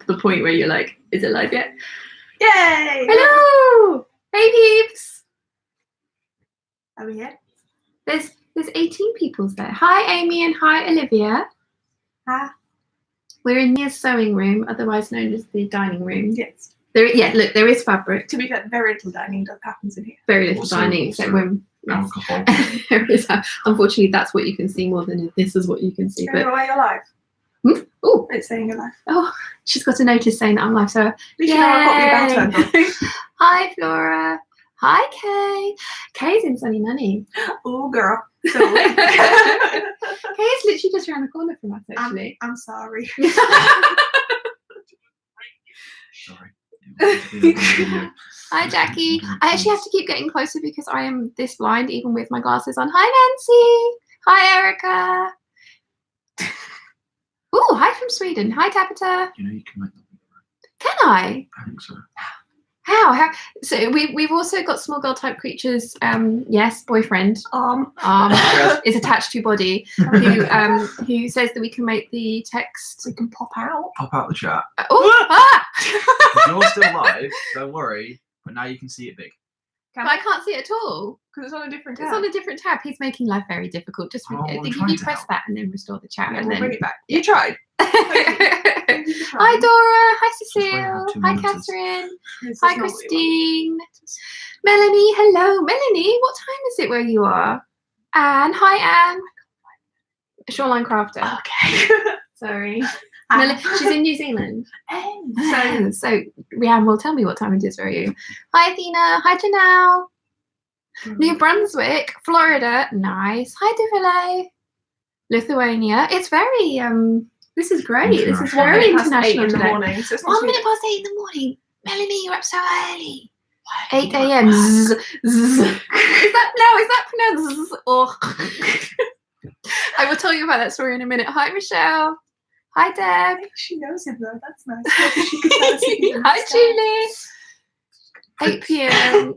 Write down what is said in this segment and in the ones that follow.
the point where you're like, is it live yet? Yay! Hello! Hey peeps! Are we here? There's 18 people there. Hi Amy and hi Olivia. Hi. We're in Nia's sewing room, otherwise known as the dining room. Yes. Look, there is fabric. To be fair, very little dining happens in here. Very little dining, except when alcohol. Unfortunately, that's what you can see more than this is what you can see. But why you're live? Oh, It's saying you're live. Oh, she's got a notice saying that I'm live. So, You know I've got your bell turned on. Hi, Flora. Hi, Kay. Kay's in Sunny Money. Oh, girl. So, Kay's literally just around the corner from us, actually. I'm sorry. Sorry. Hi, Jackie. I actually have to keep getting closer because I am this blind, even with my glasses on. Hi, Nancy. Hi, Erica. Oh, hi from Sweden. Hi, Tabitha. You know you can make them. Can I? I think so. How? So we've also got small girl type creatures. Yes, boyfriend. Is attached to body. Who says that we can make the text. We can pop out. Pop out the chat. If you're still live, don't worry. But now you can see it big. But I can't see it at all. Because it's on a different tab. It's on a different tab. He's making life very difficult. Just I think if you press that and then restore the chat, Yeah, and we'll then bring it back. You tried. Hi Dora. Hi Cecile. Hi monitors. Catherine. Hi Christine. Melanie. Hello, Melanie. What time is it where you are? Anne. Hi Anne. Shoreline Crafter. Okay. Sorry. She's in New Zealand. So Rianne will tell me what time it is for you. Hi Athena. Hi Janelle. New Brunswick, Florida. Nice. Hi Deville. Lithuania. It's very this is great. This is very international today. 1 minute past 8 in the morning. Melanie, you're up so early. 8 a.m. Is that pronounced? Or I will tell you about that story in a minute. Hi Michelle. Hi Deb. She knows him though. That's nice. She could tell us. Hi Julie. 8 p.m.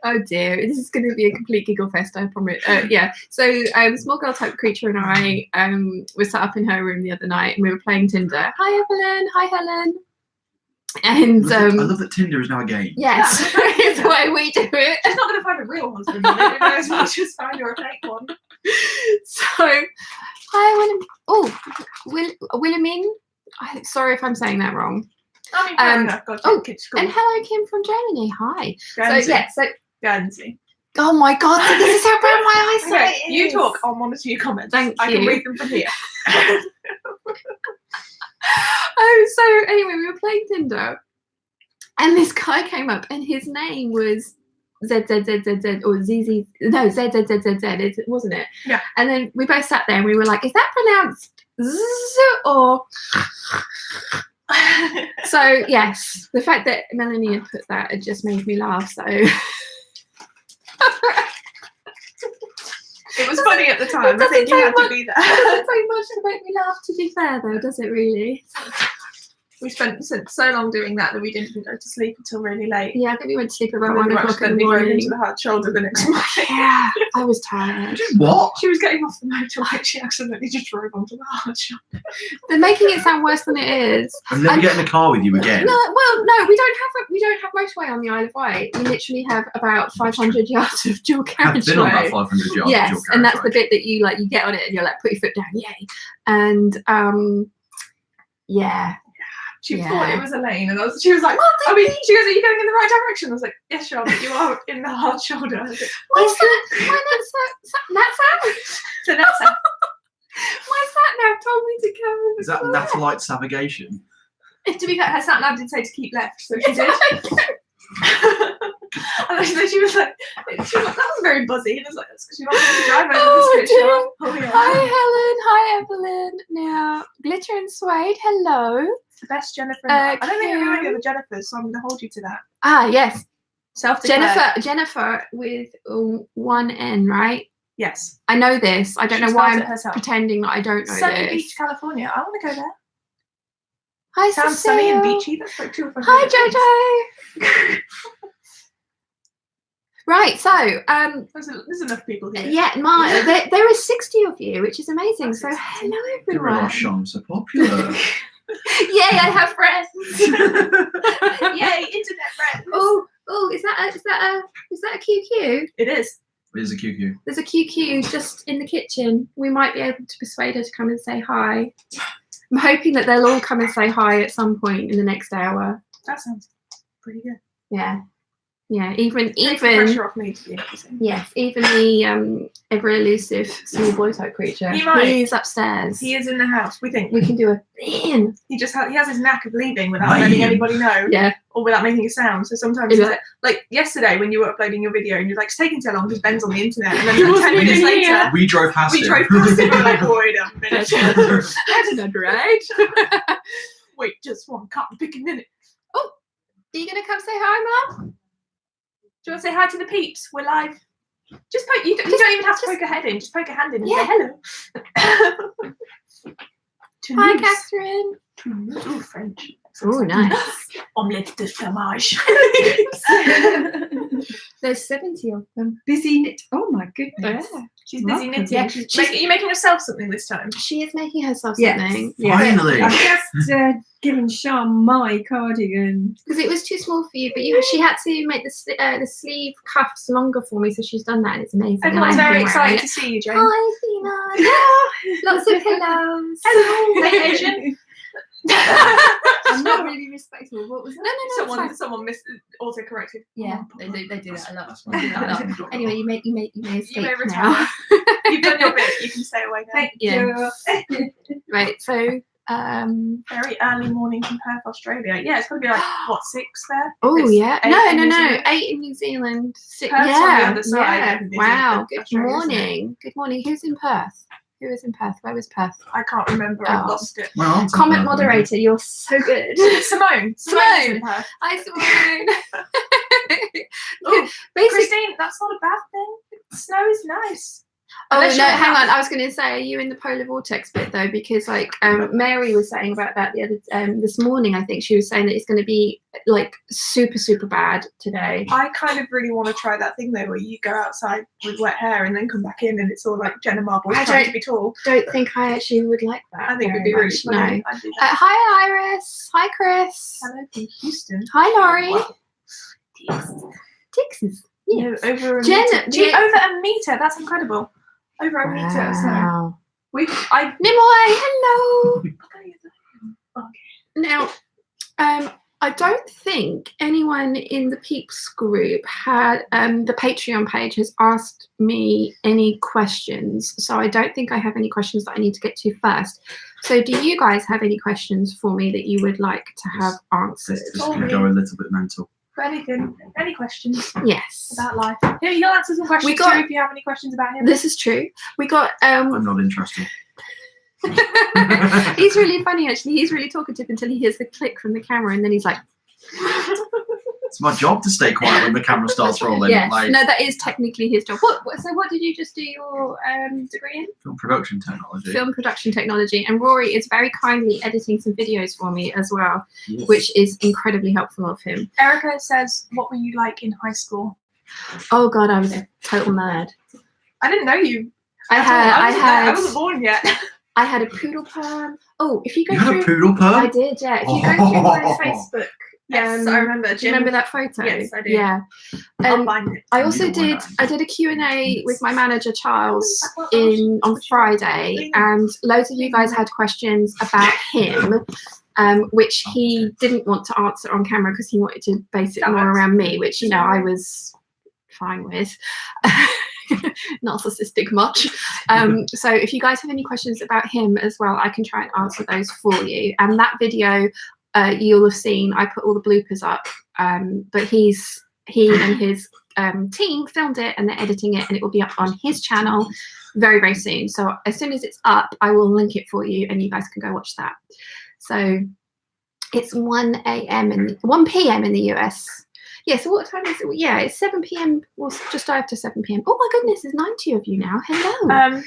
Oh dear, this is going to be a complete giggle fest, I promise. So small girl type creature and I were sat up in her room the other night and we were playing Tinder. Hi Evelyn. Hi Helen. And I love that Tinder is now a game. Yes, it's the way we do it. She's not going to find a real one, so you know as much as find her a fake one. So, hi Willem. Oh, Willeming. Sorry if I'm saying that wrong. I mean, fair enough. And hello Kim from Germany. Hi. Guernsey. So Guernsey. Oh my God! So this is how bad my eyesight is. You talk. I'll monitor your comments. Thank you. I can read them from here. So anyway, we were playing Tinder, and this guy came up, and his name was ZZZZZ or ZZ. No, ZZZZZ, wasn't it? Yeah. And then we both sat there, and we were like, "Is that pronounced Z or?" So yes, the fact that Melanie had put that, it just made me laugh. So it was funny at the time. I think you had to be there. It doesn't take much to make me laugh, to be fair, though, does it really? We spent so long doing that we didn't even go to sleep until really late. Yeah, I think we went to sleep about And 1 we o'clock in the drove morning. into the hard shoulder the next morning. Yeah, I was tired. What? She was getting off the motorway. She accidentally just drove onto the hard shoulder. They're making it sound worse than it is. I'll never get in a car with you again. No, we don't have motorway on the Isle of Wight. We literally have about 500 yards of dual carriageway. I've been on about 500 yards. Yes, of dual and that's the carriageway. bit that you you get on it and you're like, put your foot down, yay. And yeah. She thought it was a lane, and she was like, she goes, "Are you going in the right direction?" I was like, "Yes, Charlotte, you are in the hard shoulder." I was like, What's that? My sat nav told me to go. Is that Nathalite Savigation? To be fair, her sat nav did say to keep left, so she did. And then she was like, "That was very buzzy." And I was like, "That's because you wanted to drive over the switch." Oh, yeah. Hi Helen. Hi Evelyn. Now, Glitter and Suede. Hello. The best Jennifer. I don't think I know any other Jennifers, so I'm going to hold you to that. Ah, yes. Self-declared. Jennifer with one N, right? Yes. I know this. I don't know why I'm pretending that I don't know Sunny this. Beach, California. I want to go there. Hi, Sounds Cecile. sunny and beachy. That's like 2 of my Hi, Jojo. Right, so There's enough people here. yeah, there is 60 of you, which is amazing. So hello Didn't everyone. realise Sean was so popular. Yay, I have friends. Yay, internet friends. Oh, is that a QQ? It is. It is a QQ. There's a QQ just in the kitchen. We might be able to persuade her to come and say hi. I'm hoping that they'll all come and say hi at some point in the next hour. That sounds pretty good. Yeah. Yeah, even Takes the pressure off me to be interesting. yes, even the ever elusive small boy type creature. He's upstairs. He is in the house. We think We can do a in. he has his knack of leaving without letting anybody know, Yeah. or without making a sound. So sometimes Yeah. he's like yesterday when you were uploading your video and you're like, it's taking so long because Ben's on the internet, and then 10 minutes later We drove past we him. drove past him and we're like, wait a minute. That's not right. Wait just one cotton picking minute. Are you gonna come say hi, Mum? Do you want to say hi to the peeps? We're live. Just poke. You don't even have to poke a head in. Just poke a hand in and say hello. Hi, Catherine. Oh, French. Oh, nice. Omelette de fromage. There's 70 of them. Busy knit. Oh my goodness. Yeah. She's busy knitting. Yeah, Are you making yourself something this time? She is making herself Yes. something. Yeah. Finally. I've just given Sean my cardigan. Because it was too small for you, but she had to make the sleeve cuffs longer for me, so she's done that, and it's amazing. Everyone's And I've very been wearing excited it. to see you, Jane. Hi, Athena. Lots of pillows. Hello, hey, Asian. I'm not really respectful. What was that? No, Someone auto-corrected. Yeah, they do that a lot. That's They do that a lot. Anyway, you may escape You may retire. now. You've done your bit. You can stay away now. Thank Yeah. you. Right, so Very early morning from Perth, Australia. Yeah, it's got to be like what 6 there. oh It's yeah, 8 no, in no, New no, Zealand. 8 in New Zealand. Perth's on the other side yeah. of New Wow, Zealand, good Australia, isn't it? morning. Good morning. Who's in Perth? Who is in Perth? Where was Perth? I can't remember. I've Oh. lost it. My aunt's in Comment Perth, moderator, you're so good. Simone. Simone. is in Perth. Hi, Simone. Oh, Basically, Christine, that's not a bad thing. Snow is nice. oh no, Unless you're hang out. on. I was going to say, are you in the polar vortex bit though? Because like Mary was saying about that the other this morning. I think she was saying that it's going to be like super bad today. I kind of really want to try that thing though, where you go outside with wet hair and then come back in, and it's all like Jenna Marbles I trying don't- to be tall. Don't think I actually would like that. I think it would very be really much, funny. No. I'd do that. Hi, Iris. Hi, Chris. Hello from Houston. Hi, Laurie. Wow. Texas. Yeah. No, over a Jenna- meter. Jen- Over a meter. That's incredible. Over a meter of snow. Wow. I Nimoy, hello. Now, I don't think anyone in the Peeps group had the Patreon page has asked me any questions, so I don't think I have any questions that I need to get to first. So, do you guys have any questions for me that you would like to have answered? This is going to go a little bit mental. for anything, any questions Yes, about life. Yeah, you'll answer some questions got- too if you have any questions about him. this is true. We got I'm not interested. he's really funny actually. He's really talkative until he hears the click from the camera, and then he's like, It's my job to stay quiet when the camera starts rolling. "Yeah, Like no, that is technically his job." So what did you just do your degree in? film production technology. Film production technology, and Rory is very kindly editing some videos for me as well, Yes. which is incredibly helpful of him. Erica says, "What were you like in high school?" Oh god, I was a total nerd. I didn't know you. I at all. I wasn't had born yet. I had a poodle perm. Oh, if you go You had through, a poodle perm? I did, yeah. If you go through my Oh. Facebook, Yes, I remember. do you remember that photo? Yes, I do. Yeah. I'll find it. I also You don't did. want I did a Q&A with my manager Charles Oh, on Friday, and loads of you guys had questions about him, which he didn't want to answer on camera because he wanted to base it That more works. around me, which I was fine with. Narcissistic much. So if you guys have any questions about him as well, I can try and answer those for you. And that video you'll have seen, I put all the bloopers up, but he and his team filmed it and they're editing it, and it will be up on his channel very, very soon. So as soon as it's up, I will link it for you and you guys can go watch that. So it's 1 p.m. in the US. Yeah, so what time is it? Yeah, it's 7 p.m. or just after 7 p.m. Oh my goodness, there's 90 of you now. Hello.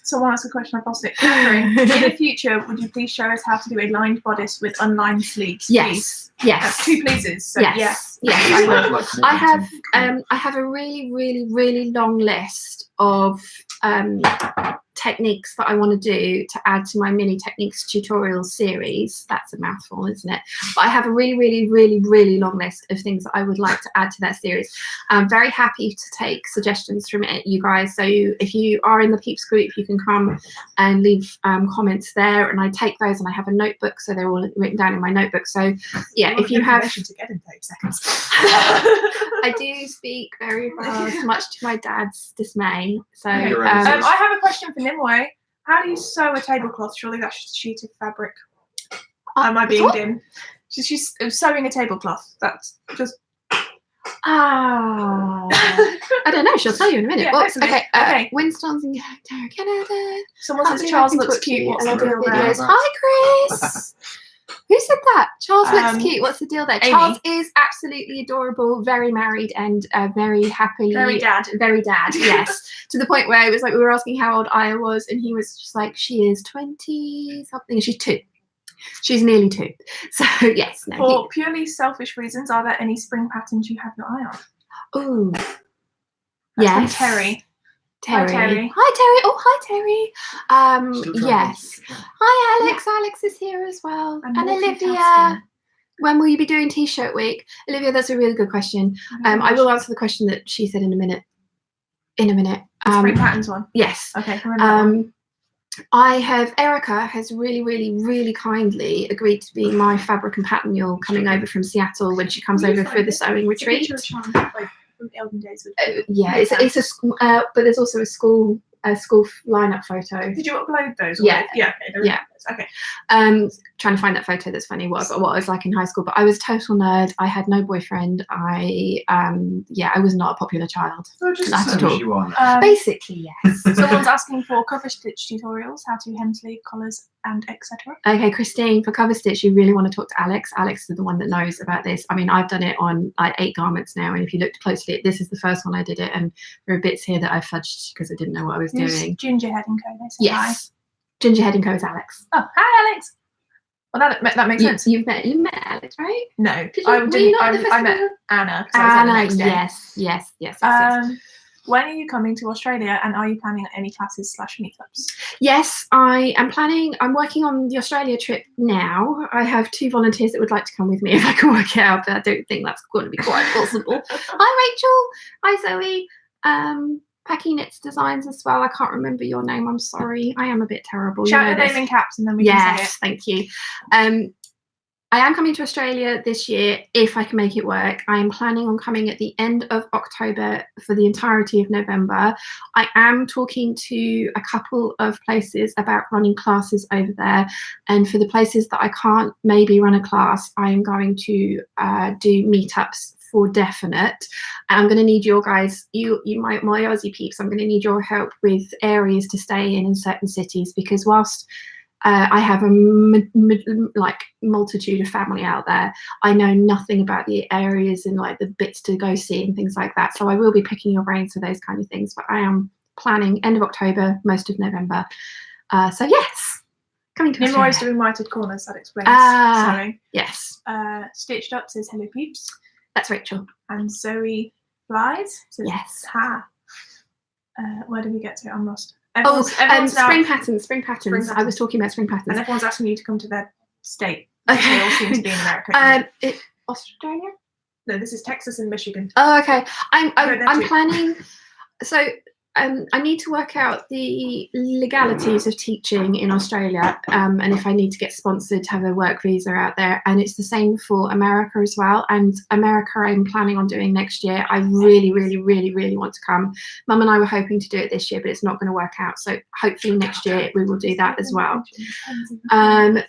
Someone asked a question, I've lost it. Catherine, in the future, would you please show us how to do a lined bodice with unlined sleeves? Yes. Yes. That's 2 pleases. So Yes. yeah. Yes, I will. Like I have a really, really, really long list of techniques that I want to do to add to my mini techniques tutorial series. That's a mouthful, isn't it? But I have a really, really, really, really long list of things that I would like to add to that series. I'm very happy to take suggestions from it, you guys. So if you are in the Peeps group, you can come and leave comments there, and I take those, and I have a notebook, so they're all written down in my notebook. So yeah, if you have to get in 30 seconds. I do speak very fast, much to my dad's dismay. So Okay. I have a question for Nimue. How do you sew a tablecloth? Surely that's just a sheet of fabric. Am I being what? dim? She's sewing a tablecloth. That's just. I don't know. She'll tell you in a minute. Yeah, Well, hopefully. okay. Okay. Winston's in Canada. Someone says Charles looks cute. What's the I love deal your there? videos. Hi, Chris. Who said that? Charles looks cute. What's the deal there? Amy. Charles is absolutely adorable, very married, and very happily. Very dad. Very dad, yes. To the point where it was like we were asking how old Aya was, and he was just like, she is 20 something. She's 2. She's nearly 2. So yes. No, For purely selfish reasons, are there any spring patterns you have your eye on? ooh. That's from Yes. Terry. Terry. Hi, Terry. Hi, Terry. Oh, hi, Terry. Still trying Yes. to- Hi, Alex. Alex is here as well. And Olivia. multitasking. When will you be doing T-shirt week? Olivia, that's a really good question. I will answer the question that she said in a minute. The spring patterns one. Yes. Okay, remember that one. Erica has really, really, really kindly agreed to be my fabric and pattern mule coming over from Seattle when she comes over for the sewing It's a retreat. picture of Sean, like from the olden days. Yeah, it's a school, but there's also a school lineup photo. Did you upload those? Yeah. Yeah. Okay. Yeah. Okay. Trying to find that photo that's funny what I was like in high school, but I was a total nerd. I had no boyfriend. I was not a popular child. So just Not at So all. you want. Basically, yes. someone's asking for cover stitch tutorials, how to hem sleeve, collars, and etc. Okay, Christine, for cover stitch, you really want to talk to Alex. Alex is the one that knows about this. I mean, I've done it on like 8 garments now, and if you looked closely, this is the first one I did it, and there are bits here that I fudged because I didn't know what I was doing. Gingerhead and Co. They say Yes, Gingerhead and Co is Alex. Hi. Oh, hi, Alex. Well, that makes sense. You met Alex, right? No, Did you, were you not at the I met festival? Anna. 'cause I was there the Anna, next day. yes. When are you coming to Australia, and are you planning any classes / meetups? Yes, I am planning. I'm working on the Australia trip now. I have 2 volunteers that would like to come with me if I can work it out, but I don't think that's going to be quite possible. Hi, Rachel. Hi, Zoe. Packing Knits Designs as well. I can't remember your name. I'm sorry. I am a bit terrible. Shout you your know name this. in caps, and then we can say it. Yes, thank you. I am coming to Australia this year if I can make it work. I am planning on coming at the end of October for the entirety of November. I am talking to a couple of places about running classes over there. And for the places that I can't maybe run a class, I am going to do meetups for definite. I'm going to need your guys, my Aussie peeps, I'm going to need your help with areas to stay in certain cities, because whilst I have a multitude of family out there, I know nothing about the areas and like the bits to go see and things like that. So I will be picking your brains for those kind of things, but I am planning end of October, most of November. So yes, coming to Nimrod is Australia. doing whited corners, that explains sewing. Yes, Stitched Up says hello peeps, that's Rachel. and Zoe Flies says Yes. ha. Where did we get to? I'm lost. Spring now, patterns. I was talking about spring and patterns. everyone's asking you to come to their state. Okay. They all seem to be in America. Australia? No, this is Texas and Michigan. Oh, okay. I'm too. planning. So I need to work out the legalities of teaching in Australia, and if I need to get sponsored to have a work visa out there. And it's the same for America as well. And America, I'm planning on doing next year. I really, really, really, really want to come. Mum and I were hoping to do it this year, but it's not going to work out. So hopefully next year we will do that as well.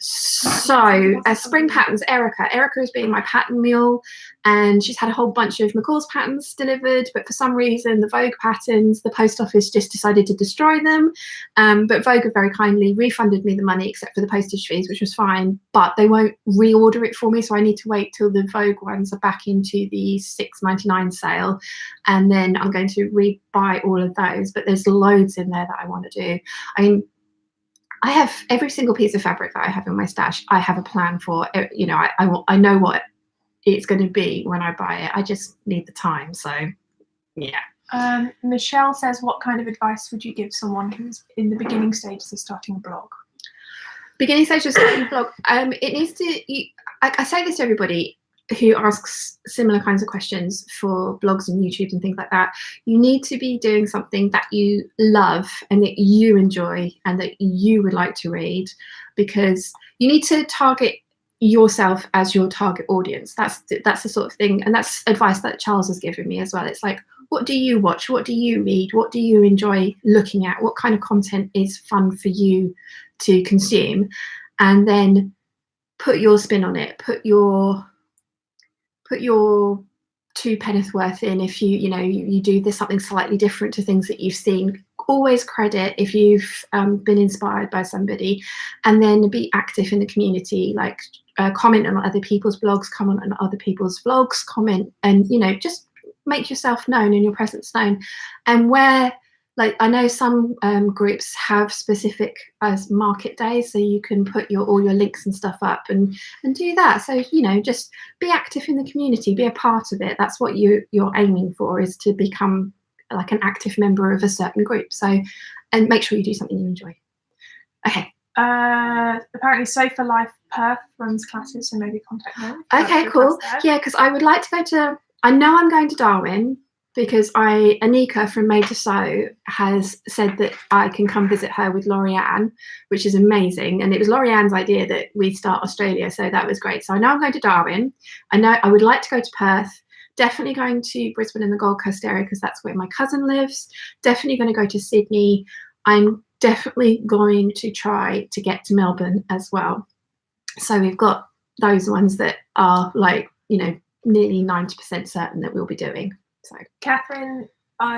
So spring patterns, Erica is being my pattern mule, and she's had a whole bunch of McCall's patterns delivered, but for some reason the Vogue patterns, the post office just decided to destroy them. But Vogue have very kindly refunded me the money except for the postage fees, which was fine, but they won't reorder it for me, so I need to wait till the Vogue ones are back into the $6.99 sale, and then I'm going to rebuy all of those. But there's loads in there that I want to do. I mean, I have every single piece of fabric that I have in my stash, I have a plan for. You know, I know what it's going to be when I buy it. I just need the time. So, yeah. Michelle says, what kind of advice would you give someone who's in the beginning stages of starting a blog? Beginning stages of starting a blog. It needs to. I say this to everybody who asks similar kinds of questions for blogs and YouTube and things like that. You need to be doing something that you love and that you enjoy and that you would like to read, because you need to target yourself as your target audience. That's the sort of thing, and that's advice that Charles has given me as well. It's like, what do you watch? What do you read? What do you enjoy looking at? What kind of content is fun for you to consume? And then put your spin on it. Put your 2 penneth worth in. If you do this something slightly different to things that you've seen. Always credit if you've been inspired by somebody, and then be active in the community. Like comment on other people's blogs, comment on other people's vlogs, comment, and just make yourself known and your presence known. And where, like, I know some groups have specific as market days, so you can put all your links and stuff up and do that. So just be active in the community, be a part of it. That's what you're aiming for, is to become like an active member of a certain group. So, and make sure you do something you enjoy. Okay. Apparently Sofa Life Perth runs classes, so maybe contact them. Okay, cool. Yeah, because I would like to go to. I know I'm going to Darwin, because Anika from Made to Sew has said that I can come visit her with Laurianne, which is amazing. And it was Laurianne's idea that we start Australia, so that was great. So I know I'm going to Darwin. I know I would like to go to Perth. Definitely going to Brisbane and the Gold Coast area, because that's where my cousin lives. Definitely going to go to Sydney. I'm definitely going to try to get to Melbourne as well. So we've got those ones that are like, nearly 90% certain that we'll be doing. So Catherine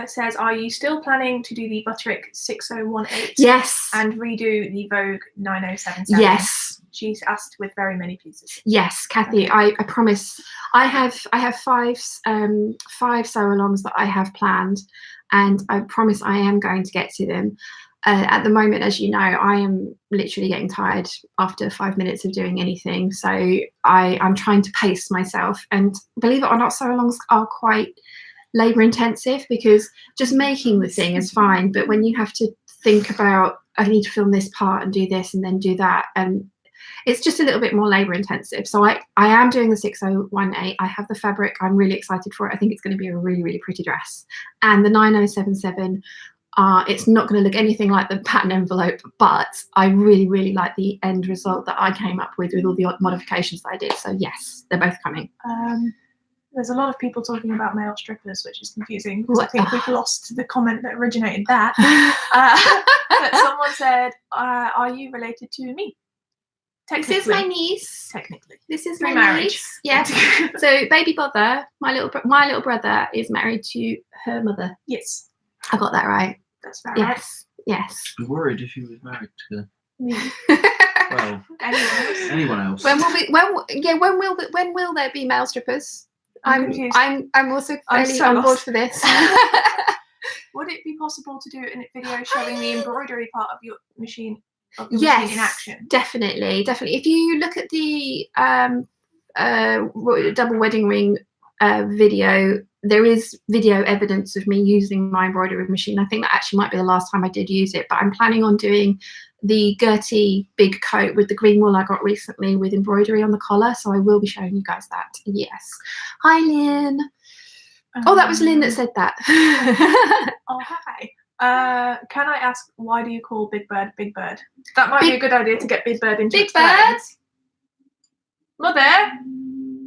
says, are you still planning to do the Butterick 6018? Yes. And redo the Vogue 9077? Yes. She's asked with very many pieces. Yes, Kathy, okay. I promise. I have 5 sew-alongs that I have planned, and I promise I am going to get to them. At the moment, as you know, I am literally getting tired after 5 minutes of doing anything. So I'm trying to pace myself. And believe it or not, sew-alongs are quite labor intensive, because just making the thing is fine, but when you have to think about, I need to film this part and do this and then do that, and it's just a little bit more labor intensive. So I am doing the 6018. I have the fabric. I'm really excited for it. I think it's going to be a really, really pretty dress. And the 9077, it's not going to look anything like the pattern envelope, but I really, really like the end result that I came up with all the modifications that I did. So yes, they're both coming. There's a lot of people talking about male strippers, which is confusing, because I think we've lost the comment that originated that. But someone said, are you related to me? This is my niece. Technically. This is Through my marriage. niece. Yes. So baby Bother, my little brother, is married to her mother. Yes. I got that right. That's right. Yes. Yes. I was worried if he was married to Me. well, anyone else. When will there be male strippers? I'm also fairly on board for this. Would it be possible to do a video showing the embroidery part of your machine? Yes, machine in action? Definitely. If you look at the double wedding ring video, there is video evidence of me using my embroidery machine. I think that actually might be the last time I did use it, but I'm planning on doing the Gertie big coat with the green wool I got recently with embroidery on the collar, so I will be showing you guys that. Yes. Hi, Lynn. Oh, that was Lynn that said that. Oh, hi. Can I ask, why do you call Big Bird Big Bird? That might be a good idea to get Big Bird into Big Bird! Mother!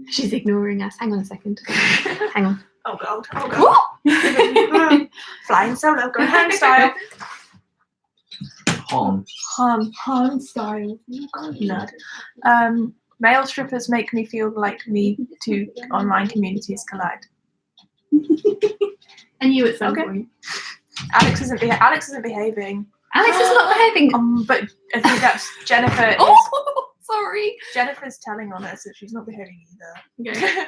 She's ignoring us. Hang on a second. Hang on. Oh, God. Oh, God. Flying solo, going home style. Han Han style. Oh, God, blood. Male strippers make me feel like me two online communities collide. And you at some Okay. point. Alex isn't behaving. Alex is not behaving. But I think that's Jennifer. Oh, sorry. Jennifer's telling on us that she's not behaving either. Okay.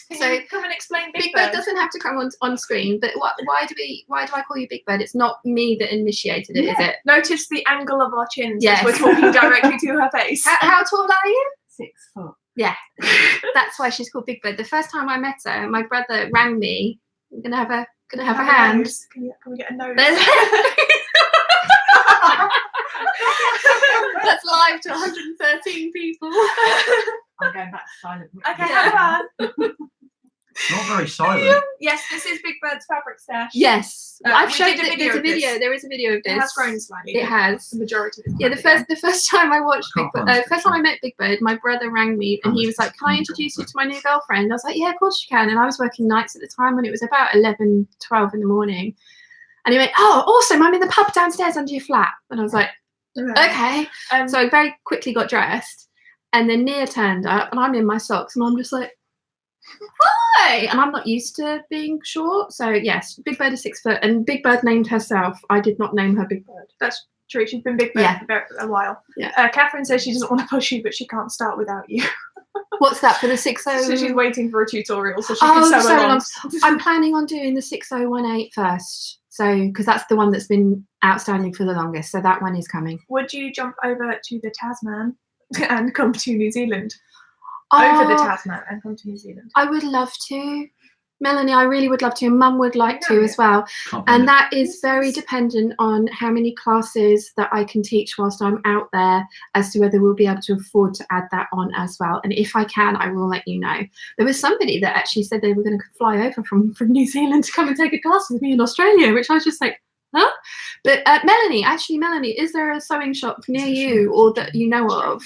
Can So, you come and explain Big Bird doesn't have to come on screen, but why do I call you Big Bird? It's not me that initiated it, is it? Notice the angle of our chins Yes. as we're talking directly to her face. How tall are you? 6 foot. Yeah, that's why she's called Big Bird. The first time I met her, my brother rang me. I'm gonna have a hand. Can we get a nose? That's live to 113 people. I'm going back to silent. Okay, Yeah. Not very silent. Yes, this is Big Bird's fabric stash. Yes, We I've showed did a that video there's a of this. video. There is a video of this. It has grown slightly. It has. The majority of it. Yeah, the first time I watched I Big can't Bird, find this first time I picture. met Big Bird, my brother rang me and he was like, "Can I introduce you to my new girlfriend?" I was like, "Yeah, of course you can." And I was working nights at the time when it was about 11, 12 in the morning. And he went, "Oh, awesome! I'm in the pub downstairs under your flat." And I was like, "Okay." So I very quickly got dressed, and then Nia turned up, and I'm in my socks, and I'm just like, "Hi!" And I'm not used to being short, so yes, Big Bird is 6 foot, and Big Bird named herself. I did not name her Big Bird. That's true. She's been Big Bird Yeah. for a while. Yeah. Catherine says she doesn't want to push you, but she can't start without you. What's that for the 60? So she's waiting for a tutorial so she Oh, can sew so along. long. I'm planning on doing the 6018 first, so because that's the one that's been outstanding for the longest. So that one is coming. Would you jump over to the Tasman and come to New Zealand? Over the Tasman and come to New Zealand. I would love to. Melanie, I really would love to, and Mum would like to as well. Can't find And it. that is very dependent on how many classes that I can teach whilst I'm out there, as to whether we'll be able to afford to add that on as well. And if I can, I will let you know. There was somebody that actually said they were going to fly over from New Zealand to come and take a class with me in Australia, which I was just like, huh? But Melanie, is there a sewing shop near you or that you know of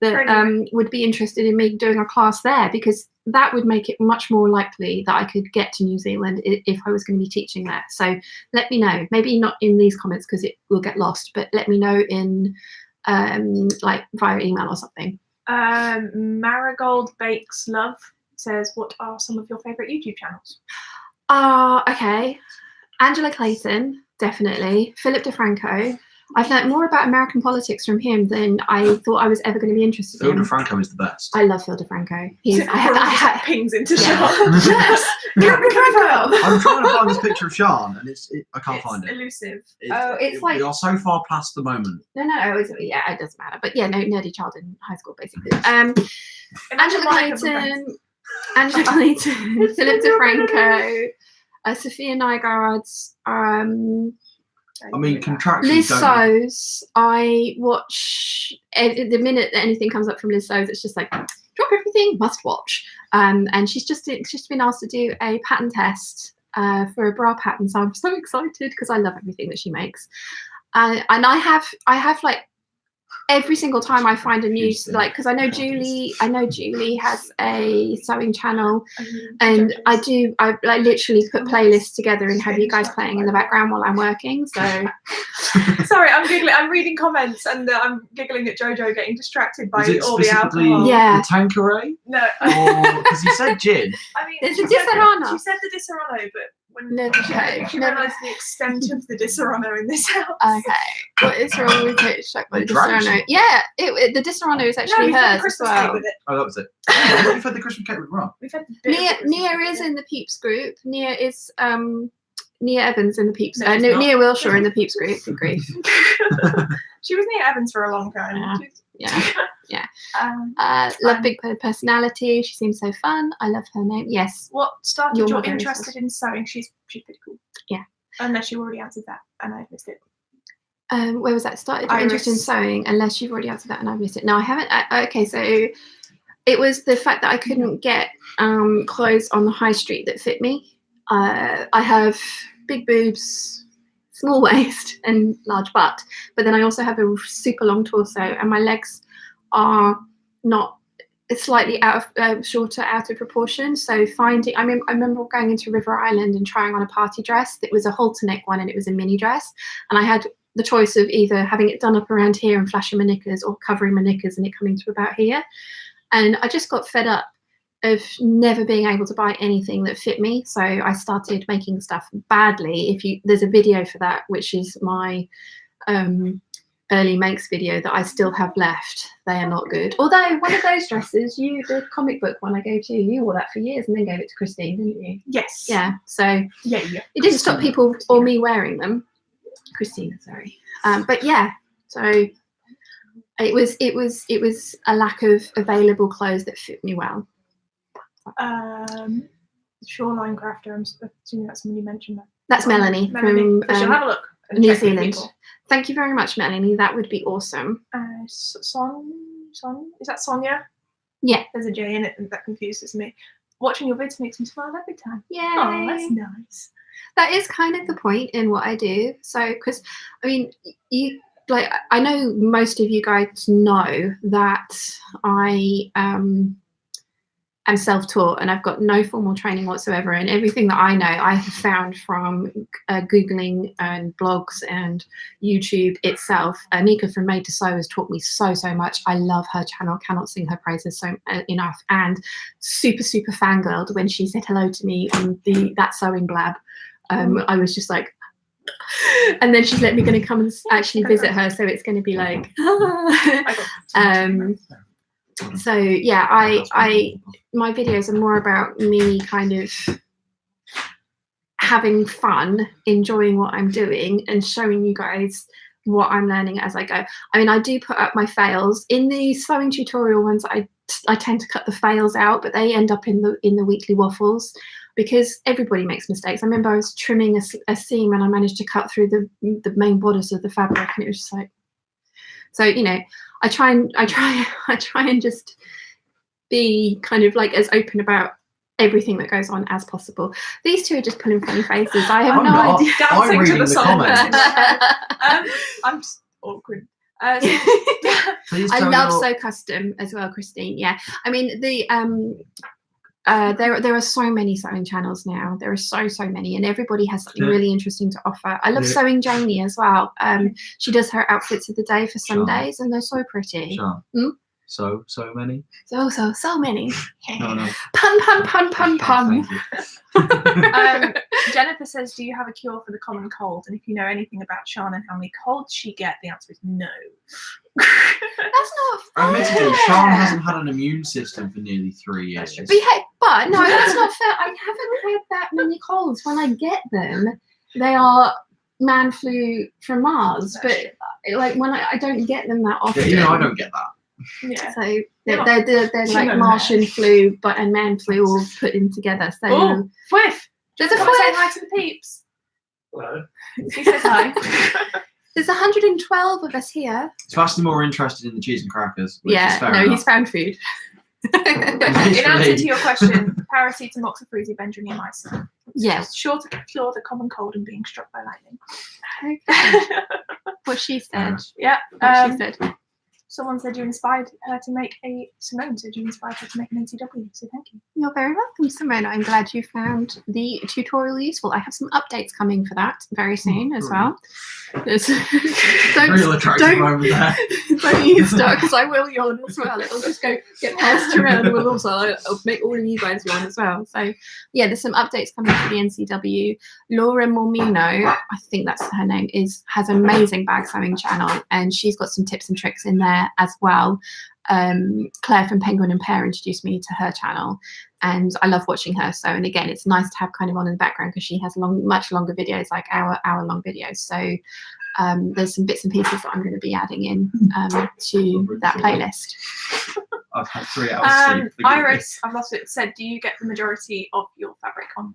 that would be interested in me doing a class there? Because that would make it much more likely that I could get to New Zealand if I was going to be teaching there. So let me know. Maybe not in these comments because it will get lost, but let me know in like via email or something. Marigold Bakes Love says, what are some of your favourite YouTube channels? Okay. Angela Clayton, definitely. Philip DeFranco. I've learnt more about American politics from him than I thought I was ever going to be interested Phil in. DeFranco is the best. I love Phil DeFranco. I pings into Yeah. Sean. Yes, Phil DeFranco. I'm trying to find this picture of Sean, and I can't find it. Elusive. It's like- we are so far past the moment. No, yeah, it doesn't matter. But yeah, no, nerdy child in high school, basically. Imagine Angela Monica from Clayton, Philip DeFranco, Sophia Nygaard's, I mean, contractually, Liz don't you? So's. I watch the minute that anything comes up from Liz So's, it's just like drop everything, must watch. And she's just been asked to do a pattern test for a bra pattern, so I'm so excited because I love everything that she makes. And I have like every single time I find a new, like, because I know Julie has a sewing channel, and I literally put playlists together and have you guys playing in the background while I'm working. So sorry, I'm giggling. I'm reading comments and I'm giggling at Jojo getting distracted by Is it all the specifically alcohol. Yeah. the Tanqueray? No, Because he said gin. I mean, There's she a said Disaronno. She said the Disaronno, but when No, okay. she realised the extent of the Disaronno in this house. Okay, what is wrong with it? Struck by the Dragons. Disaronno. Yeah, the Disaronno is No, actually we've had the hers as Christmas cake well. with it. Oh, that was it. I thought you fed the Christmas cake with rum. We've had a bit of the Christmas Nia cake is with in the Peeps group. Nia is Nia Evans in the Peeps. No, she's not. Nia Wilshire in the Peeps group. Good grief. it. She was Nia Evans for a long time. Yeah. Um, Love Big Bird personality. She seems so fun. I love her name. Yes. what started Your your mother is interested in sewing? She's pretty cool. Yeah. Unless you already answered that and I missed it. Where was that? Started your interest in Iris. sewing, unless you've already answered that and I've missed it. No, I haven't. Okay, so it was the fact that I couldn't get clothes on the high street that fit me. I have big boobs, small waist, and large butt, but then I also have a super long torso, and my legs are not. It's slightly shorter, out of proportion. So finding, I remember going into River Island and trying on a party dress. It was a halter neck one, and it was a mini dress, and I had the choice of either having it done up around here and flashing my knickers, or covering my knickers and it coming to about here. and I just got fed up of never being able to buy anything that fit me. So I started making stuff badly. There's a video for that, which is my early makes video that I still have left. They are not good. Although one of those dresses, the comic book one I gave to you, you wore that for years and then gave it to Christine, didn't you? Yes. Yeah. So yeah. It didn't stop people or me wearing them. Christina, sorry. But yeah, so it was a lack of available clothes that fit me well. Shoreline crafter, I'm assuming that's somebody you mentioned that. That's Melanie from she'll have a look. New Zealand. Thank you very much, Melanie. That would be awesome. Son, is that Sonia? Yeah. There's a J in it, and that confuses me. Watching your vids makes me smile every time. Yeah. Oh, that's nice. That is kind of the point in what I do. So, because I mean, I know most of you guys know that I am self-taught and I've got no formal training whatsoever, and everything that I know I have found from Googling and blogs and YouTube itself. Anika from Made to Sew has taught me so much. I love her channel, cannot sing her praises enough, and super fangirled when she said hello to me on that sewing blab. I was just like, and then she's let me going to come and actually visit her, so it's going to be like so yeah, my videos are more about me kind of having fun, enjoying what I'm doing, and showing you guys what I'm learning as I go. I mean, I do put up my fails in the sewing tutorial ones. I tend to cut the fails out, but they end up in the weekly waffles because everybody makes mistakes. I remember I was trimming a seam and I managed to cut through the main bodice of the fabric, and it was just like, so you know, I try and just be kind of like as open about everything that goes on as possible. These two are just putting funny faces. I have no idea. Dancing to the song. Comments. I'm just awkward. Please I tell love your- Sew Custom as well, Christine. Yeah, I mean there are so many sewing channels now. There are so many, and everybody has something really interesting to offer. I love Sewing Janie as well. She does her outfits of the day for Sundays, and they're so pretty. Sean. So many. So many. No. Pun. Thank you. Jennifer says, do you have a cure for the common cold? And if you know anything about Sean and how many colds she get, the answer is no. That's not fair. Admittedly, Sean hasn't had an immune system for nearly 3 years. But no, that's not fair. I haven't had that many colds. When I get them, they are man flu from Mars. But like when I don't get them that often. Yeah, even I don't get that. Yeah. So they're like Martian flu and man flu all put in together. So Whiff. There's a Say whiff. hi to the peeps. Hello. He says hi. There's 112 of us here. It's vastly more interested in the cheese and crackers. Which is fair no, enough. he's found food. In answer to your question, paracetamol, moxifruzzi, benjoramycin. Yes. Sure to cure the common cold and being struck by lightning. Okay. What she said. Yeah. What she said. Someone said you inspired her to make Simone said you inspired her to make an NCW, so thank you. You're very welcome, Simone. I'm glad you found the tutorial useful. I have some updates coming for that very soon as well. Real attractive moment there. Don't you start, because I will yawn as well. It'll just get passed around. I'll make all of you guys yawn as well. So yeah, there's some updates coming for the NCW. Laura Mormino, I think that's her name, has an amazing bag sewing channel, and she's got some tips and tricks in there as well. Claire from Penguin and Pear introduced me to her channel, and I love watching her sew. And again, it's nice to have kind of on in the background because she has much longer videos, like hour-long videos. So there's some bits and pieces that I'm going to be adding in to that playlist. I've had 3 hours sleep. Iris, I've lost it, said, do you get the majority of your fabric online?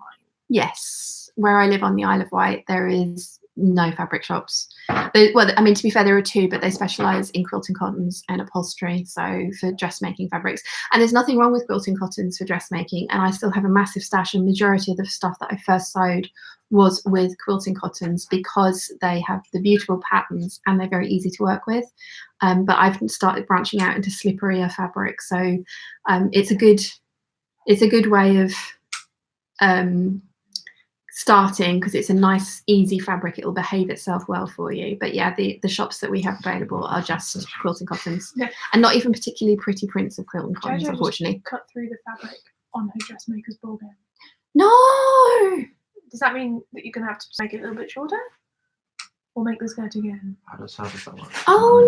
Yes, where I live on the Isle of Wight, there is no fabric shops. Well, I mean, to be fair, there are 2, but they specialise in quilting cottons and upholstery, so for dressmaking fabrics. And there's nothing wrong with quilting cottons for dressmaking, and I still have a massive stash, and majority of the stuff that I first sewed was with quilting cottons because they have the beautiful patterns and they're very easy to work with. But I've started branching out into slipperier fabric, so it's a good way of starting because it's a nice, easy fabric. It will behave itself well for you. But yeah, the shops that we have available are just quilting cottons, and not even particularly pretty prints of quilting cottons, unfortunately. Cut through the fabric on her dressmaker's ball gown. No. Does that mean that you're gonna have to make it a little bit shorter, or make the skirt again? How does that work? Oh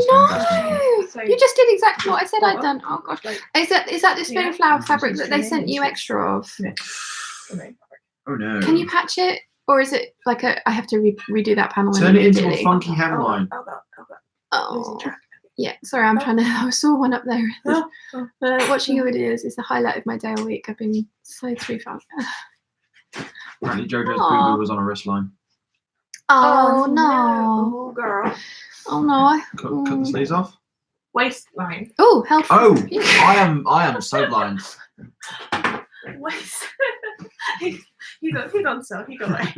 no! So You just did exactly what I said I'd done. Oh gosh, Like, is that the spring flower fabric that they sent you extra of? Oh no. Can you patch it, or is it like I have to redo that panel? Turn it into a immediately? funky hemline. Oh, yeah. Sorry, I'm trying to. I saw one up there. Watching your videos is the highlight of my day all week. I've been so through fun. Apparently, JoJo's Aw. boo-boo was on a wristline. Oh no! girl. Oh no! Cut the sleeves off. Waistline. Oh, help! Oh, I am so blind. Waist. He got so he got away.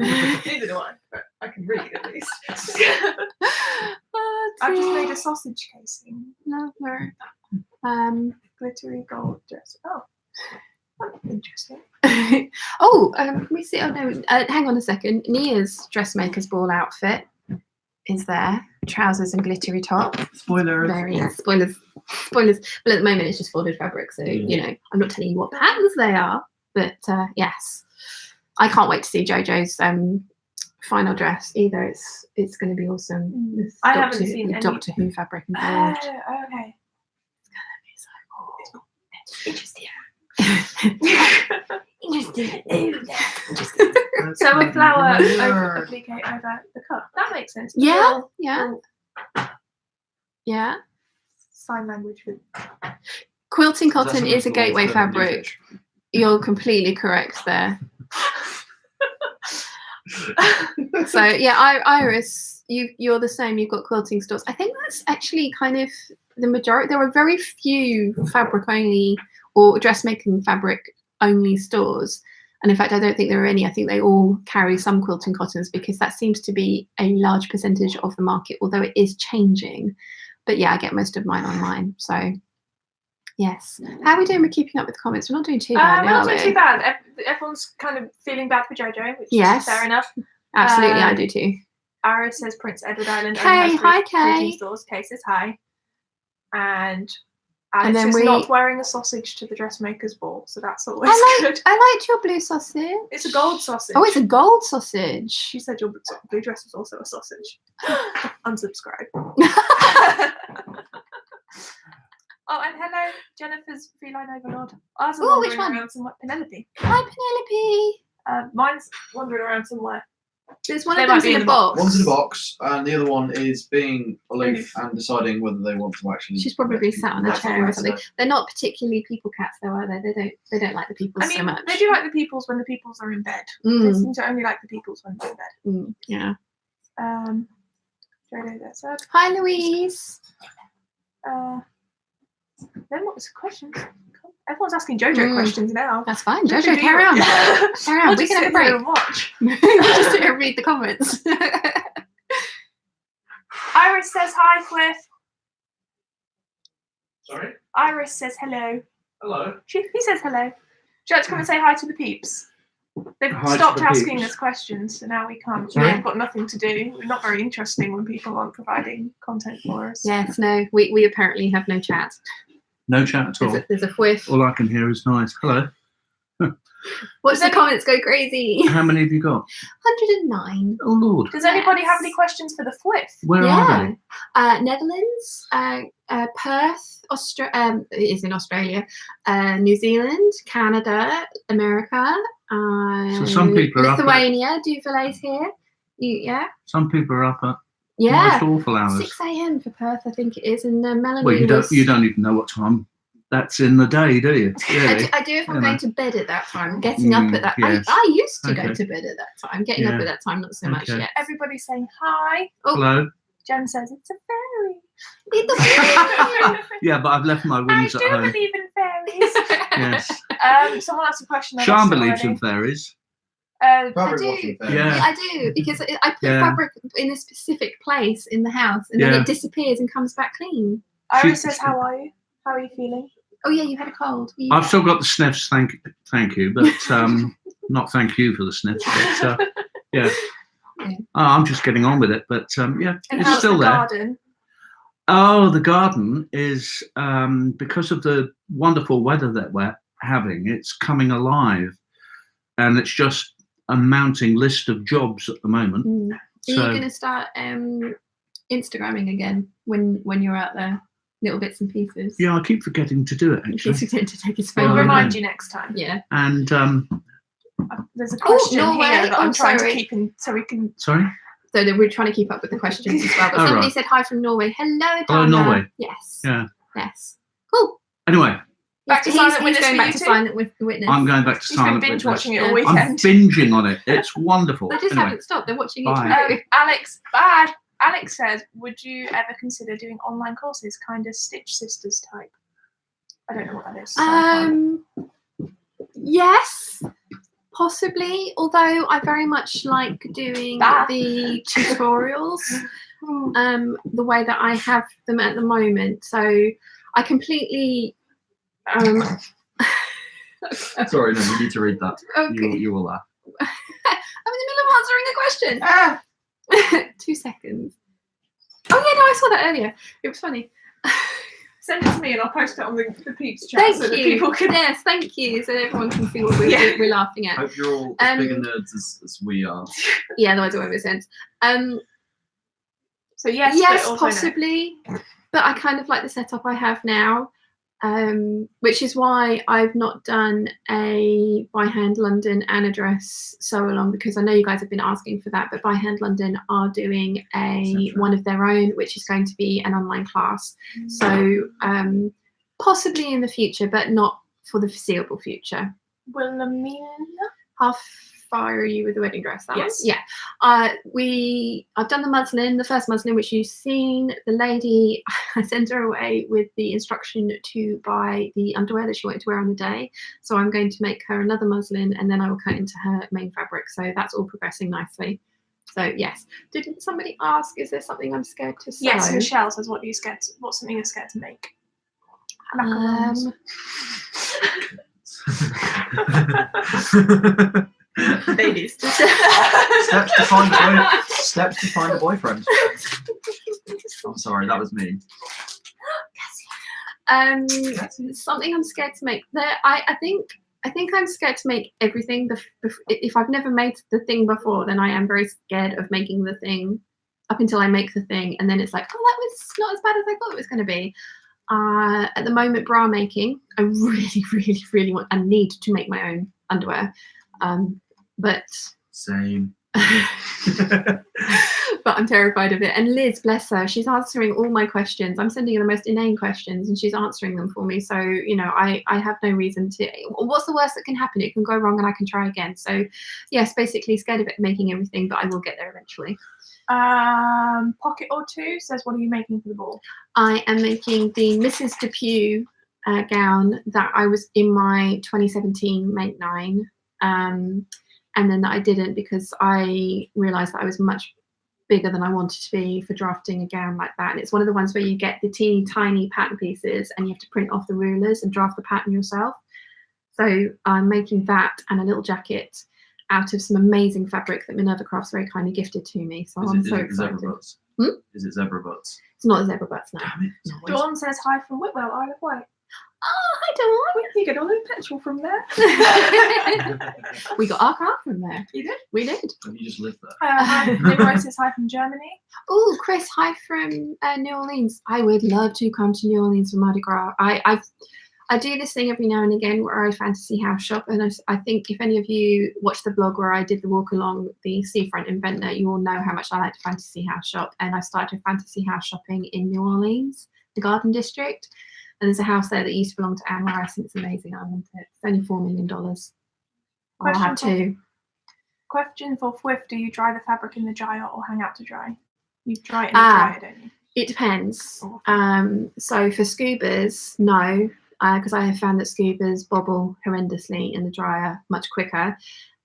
Neither do I, but I can read at least. I've just made a sausage casing. No. Glittery gold dress. Oh, that's interesting. Let me see. Oh no, hang on a second. Nia's dressmaker's ball outfit is there. Trousers and glittery top. Spoilers. Spoilers. Well, at the moment it's just folded fabric, so you know I'm not telling you what patterns they are. But yes, I can't wait to see JoJo's final dress either. It's going to be awesome. With I haven't seen any Doctor Who fabric Oh, involved. okay. It's going to be Interesting. so cool. So a flower applique over the cup. That makes sense. Yeah. Sign language with. Quilting cotton is a gateway fabric. You're completely correct there. So yeah, Iris, you're the same. You've got quilting stores. I think that's actually kind of the majority. There are very few fabric only or dressmaking fabric only stores. And in fact, I don't think there are any. I think they all carry some quilting cottons because that seems to be a large percentage of the market, although it is changing. But yeah, I get most of mine online. So yes. How are we doing with keeping up with the comments? We're not doing too bad, We're not are doing we? too bad. Everyone's kind of feeling bad for JoJo, which is fair enough. Absolutely, I do too. Iris says Prince Edward Island. Kay, hi Kay. Stores. Kay says hi. And And Alice then is not wearing a sausage to the dressmaker's ball, so that's always good. I liked your blue sausage. It's a gold sausage. Oh, it's a gold sausage. She said your blue dress was also a sausage. Unsubscribe. Oh, and hello, Jennifer's feline overlord. Ours are Oh, which wandering one? around somewhere. Penelope. Hi Penelope. Mine's wandering around somewhere. There's one They of might them's be in in a the box. One's in a box, and the other one is being aloof and deciding whether they want to actually. She's probably sat on a That's chair or right, something. so- They're not particularly people cats though, are they? They don't like the people I mean, so much. they do like the peoples when the peoples are in bed. They Mm, seem to only like the peoples when they're in bed. yeah. JoJo there said. Hi Louise. Then what was the question? Everyone's asking JoJo questions now. That's fine. What Jojo, do carry you- on. Carry on. We'll We just can have a sit here break. and watch. Just sit here and read the comments. Iris says hi, Cliff. Sorry. Iris says hello. Hello. He says hello. Would you like to come and say hi to the peeps? They've Hi to stopped the asking peeps. us questions, so now we can't. Sorry? We've got nothing to do. We're not very interesting when people aren't providing content for us. Yes, no, we apparently have no chat. No chat at all. There's a whiff. All I can hear is noise. Hello. Watch the comments go crazy. How many have you got? 109. Oh Lord. Does anybody have Yes. any questions for the Fliff? Where are they? Netherlands, Perth, it is in Australia, New Zealand, Canada, America. So some people are up at- Lithuania, Duvalet's here. Yeah. Some people are up at Yeah. most awful hours. 6 a.m. for Perth, I think it is. And Melanie Well, you was- don't even know what time that's in the day, do you? Really? I do if I'm You know. going to bed at that time. Getting up at that yes. I used to go Okay. to bed at that time. Getting up Yeah. at that time, not so much Okay. yet. Everybody's saying hi. Hello. Jen says it's a fairy. Yeah, but I've left my I wings at do home. believe in fairies. Yes. Someone asked a question. I've Sean asked it believes in already. fairies. Fabric I do. washing thing. Yeah. I do, because I put Yeah. fabric in a specific place in the house and then Yeah. it disappears and comes back clean. Iris She- says, "How are you? How are you feeling?" Oh yeah, you had a cold. I've still got the sniffs, thank you, but not thank you for the sniffs. But Yeah. I'm just getting on with it, but yeah, And it's how's still the there. garden? Oh, the garden is because of the wonderful weather that we're having, it's coming alive, and it's just a mounting list of jobs at the moment. Are you going to start Instagramming again when you're out there? Little bits and pieces. Yeah, I keep forgetting to do it, He actually. keeps forgetting to take his We'll phone. I remind know. you next time. Yeah. And There's a question Norway. here that I'm trying sorry. to keep in, so we can. sorry. So that we're trying to keep up with the questions as well. But Oh, somebody right. said hi from Norway. Hello, Hello, Dana. Norway. Yes. Yeah. Yes. Cool. Anyway, Back to Silent Witness going for back you to two? Silent Witness. I'm going back to He's been Silent binge Witness. watching it all Yeah. I'm weekend. binging on it. It's wonderful. They just Anyway, haven't stopped. They're watching Bye. each other. Alex says, would you ever consider doing online courses, kind of Stitch Sisters type? I don't know what that is. So I can't. Yes, possibly. Although I very much like doing the tutorials, the way that I have them at the moment. So I completely. Sorry, no, you need to read that. Okay. You will laugh. I'm in the middle of answering a question. 2 seconds. Oh yeah, no, I saw that earlier. It was funny. Send it to me and I'll post it on the Peeps chat Thank so that you. people can. Yes, thank you. So everyone can see what we're laughing at. Hope you're all as big a nerds as we are. Yeah, otherwise it won't make sense. So yes, yes, but also no. possibly. But I kind of like the setup I have now, which is why I've not done a By Hand London and address so long, because I know you guys have been asking for that. But By Hand London are doing one of their own, which is going to be an online class. So possibly in the future, but not for the foreseeable future. Wilhelmina? How far are you with the wedding dress? That Yes. one? Yeah. I've done the muslin, the first muslin, which you've seen. The lady, I sent her away with the instruction to buy the underwear that she wanted to wear on the day. So I'm going to make her another muslin, and then I will cut into her main fabric. So that's all progressing nicely. So yes. Didn't somebody ask, is there something I'm scared to sew? Yes, Michelle says, what's something you're scared to make? Macarons. Babies. Steps to find a boyfriend. I'm sorry, that was me. Something I'm scared to make. I think I'm scared to make everything. If I've never made the thing before, then I am very scared of making the thing up until I make the thing, and then it's like, oh, that was not as bad as I thought it was going to be. At the moment, bra making, I really, really, really want and need to make my own underwear. But same. but I'm terrified of it. And Liz, bless her, she's answering all my questions. I'm sending her the most inane questions and she's answering them for me. So, you know, I have no reason to. What's the worst that can happen? It can go wrong and I can try again. So yes, basically scared of it making everything, but I will get there eventually. Pocket or Two says, what are you making for the ball? I am making the Mrs. Depew gown that I was in my 2017 Make 9. And then that I didn't because I realised that I was much bigger than I wanted to be for drafting a gown like that. And it's one of the ones where you get the teeny tiny pattern pieces and you have to print off the rulers and draft the pattern yourself. So I'm making that and a little jacket out of some amazing fabric that Minerva Crafts very kindly gifted to me. So I'm so excited. Is it zebra butts? It's not a zebra butts now. Damn it. Dawn says hi from Whitwell, Isle of Wight. Oh, hi Dawn. You get all the petrol from there. We got our car from there. You did? We did. Have you just lived there? Nimrod says hi from Germany. Oh, Chris, hi from New Orleans. I would love to come to New Orleans for Mardi Gras. I do this thing every now and again where I fantasy house shop, and I think if any of you watch the blog where I did the walk along the seafront in Ventnor, you all know how much I like to fantasy house shop. And I started fantasy house shopping in New Orleans, the Garden District. And there's a house there that used to belong to Anne Rice, and it's amazing. I want it. It's only $4 million. I'll have two. Question for Fwiff: do you dry the fabric in the dryer or hang out to dry? You dry it in the dryer, don't you? It depends. Oh. So for scubas, no, because I have found that scubas bobble horrendously in the dryer much quicker.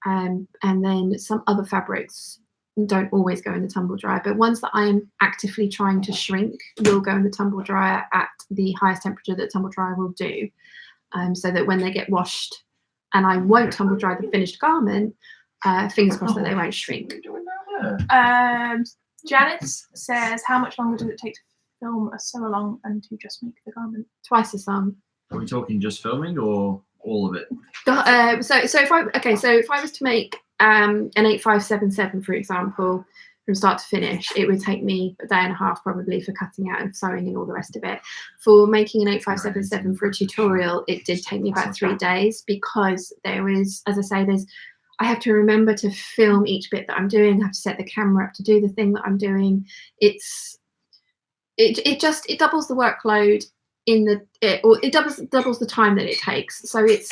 And then some other fabrics don't always go in the tumble dryer, but ones that I am actively trying to shrink will go in the tumble dryer at the highest temperature that tumble dryer will do, so that when they get washed, and I won't tumble dry the finished garment, Fingers crossed that they won't shrink. Janice says, how much longer does it take to film a sew along and to just make the garment? Twice as long. Are we talking just filming or all of it? So if I was to make an 8577, for example, from start to finish, it would take me a day and a half probably for cutting out and sewing and all the rest of it. For making an 8577 for a tutorial, it did take me about 3 days, because there is, as I say, I have to remember to film each bit that I'm doing. I have to set the camera up to do the thing that I'm doing. It doubles the workload it doubles the time that it takes. So it's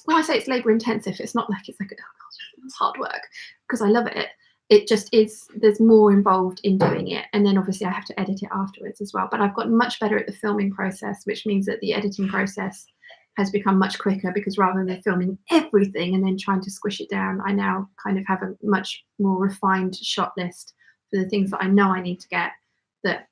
when I say it's labor intensive, it's not like it's like it's hard work, because I love it. It just is, there's more involved in doing it, and then obviously I have to edit it afterwards as well. But I've gotten much better at the filming process, which means that the editing process has become much quicker, because rather than filming everything and then trying to squish it down, I now kind of have a much more refined shot list for the things that I know I need to get, that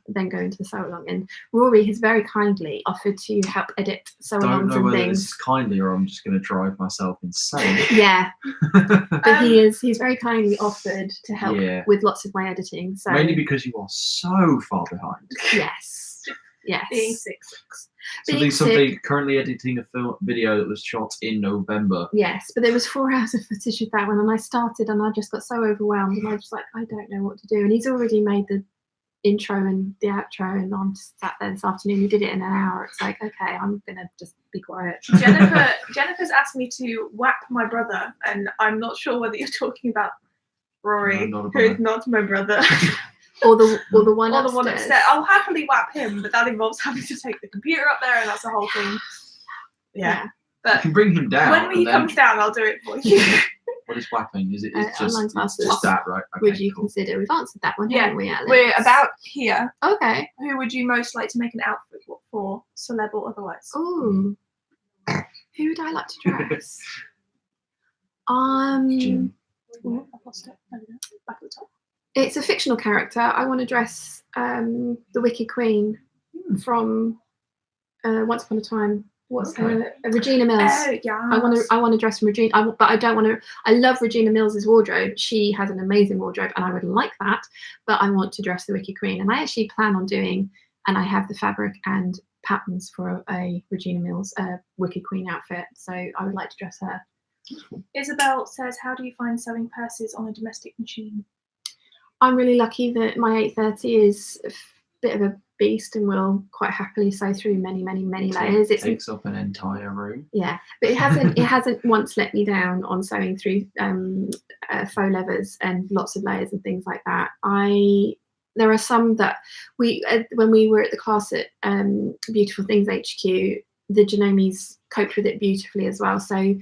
then go into the sew along. And Rory has very kindly offered to help edit sew alongs and things. Don't know whether this is kindly or I'm just going to drive myself insane. Yeah, but he's very kindly offered to help with lots of my editing. So mainly because you are so far behind. Yes. Being 6'6". So somebody currently editing a video that was shot in November. Yes, but there was 4 hours of footage of that one, and I started and I just got so overwhelmed, and I was just like, I don't know what to do. And he's already made the intro and the outro, and I'm just sat there this afternoon. He did it in an hour. It's like, okay, I'm gonna just be quiet. Jennifer's asked me to whap my brother, and I'm not sure whether you're talking about Rory, No, who is not my brother. or the one upstairs. I'll happily whap him, but that involves having to take the computer up there, and that's a whole thing. Yeah. But you can bring him down. When he comes down, I'll do it for you. What is whapping? Is it It's just that, right? Okay, would you consider? We've answered that one, haven't we, Alex? We're about here. Okay. Who would you most like to make an outfit for, celeb or otherwise? Ooh. Who would I like to dress? Jim. Ooh, I've lost it. There we go. Back at the top. It's a fictional character. I want to dress the Wicked Queen from Once Upon a Time. What's her? Regina Mills. Oh, yeah. I want to dress from Regina, but I don't want to. I love Regina Mills's wardrobe. She has an amazing wardrobe, and I would like that. But I want to dress the Wicked Queen, and I actually plan on doing. And I have the fabric and patterns for a Regina Mills Wicked Queen outfit. So I would like to dress her. Isabel says, "How do you find sewing purses on a domestic machine?" I'm really lucky that my 830 is a bit of a beast and will quite happily sew through many layers. It takes up an entire room. Yeah, but it hasn't once let me down on sewing through faux levers and lots of layers and things like that. There are some that when we were at the class at Beautiful Things HQ, the Genomes coped with it beautifully as well. So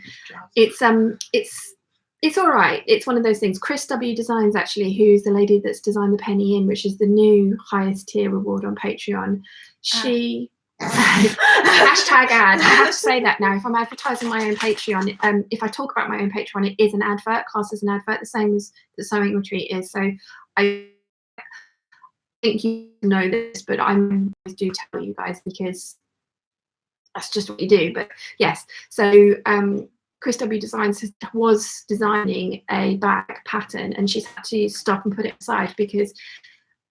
it's all right. It's one of those things. Chris W Designs, actually, who's the lady that's designed the Penny Inn, which is the new highest tier reward on Patreon. She hashtag ad. I have to say that now. If I'm advertising my own Patreon, if I talk about my own Patreon, it is an advert, classed as an advert, the same as the Sewing Retreat is. So I think you know this, but I always do tell you guys because that's just what you do. But yes, so Chris W Designs was designing a bag pattern, and she's had to stop and put it aside because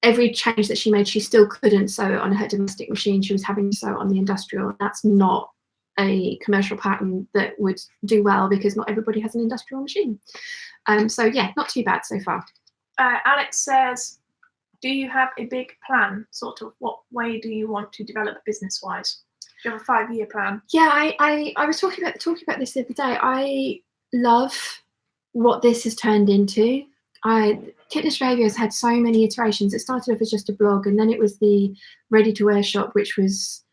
every change that she made, she still couldn't sew it on her domestic machine. She was having to sew it on the industrial. That's not a commercial pattern that would do well because not everybody has an industrial machine. So yeah, not too bad so far. Alex says, do you have a big plan? Sort of, what way do you want to develop business-wise? Do you have a 5-year plan? Yeah, I was talking about this the other day. I love what this has turned into. Kitness Behaviour has had so many iterations. It started off as just a blog, and then it was the ready-to-wear shop, which was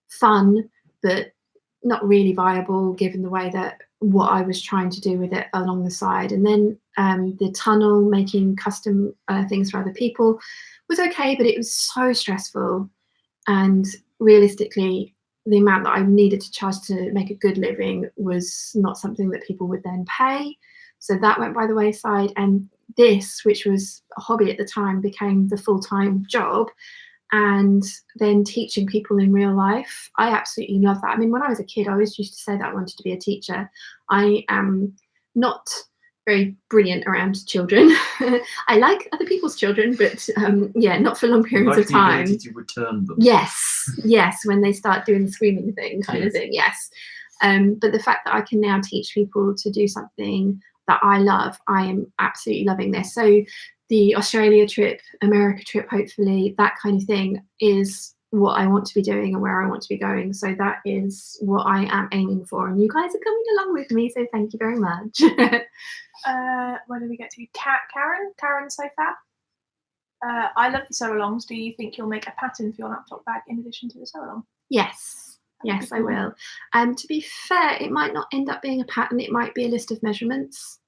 fun, but not really viable given the way that what I was trying to do with it along the side. And then the tunnel, making custom things for other people, was okay, but it was so stressful. And realistically, the amount that I needed to charge to make a good living was not something that people would then pay. So that went by the wayside. And this, which was a hobby at the time, became the full-time job. And then teaching people in real life, I absolutely love that. I mean, when I was a kid, I always used to say that I wanted to be a teacher. I am not very brilliant around children. I like other people's children, but yeah, not for long periods Like of the time. ability to return them. Yes, when they start doing the screaming thing kind of thing, yes. But the fact that I can now teach people to do something that I love, I am absolutely loving this. So the Australia trip, America trip, hopefully, that kind of thing is what I want to be doing and where I want to be going. So that is what I am aiming for. And you guys are coming along with me, so thank you very much. Where did we get to? Karen so far. I love the sew-alongs. Do you think you'll make a pattern for your laptop bag in addition to the sew-along? Yes, I will. To be fair, it might not end up being a pattern. It might be a list of measurements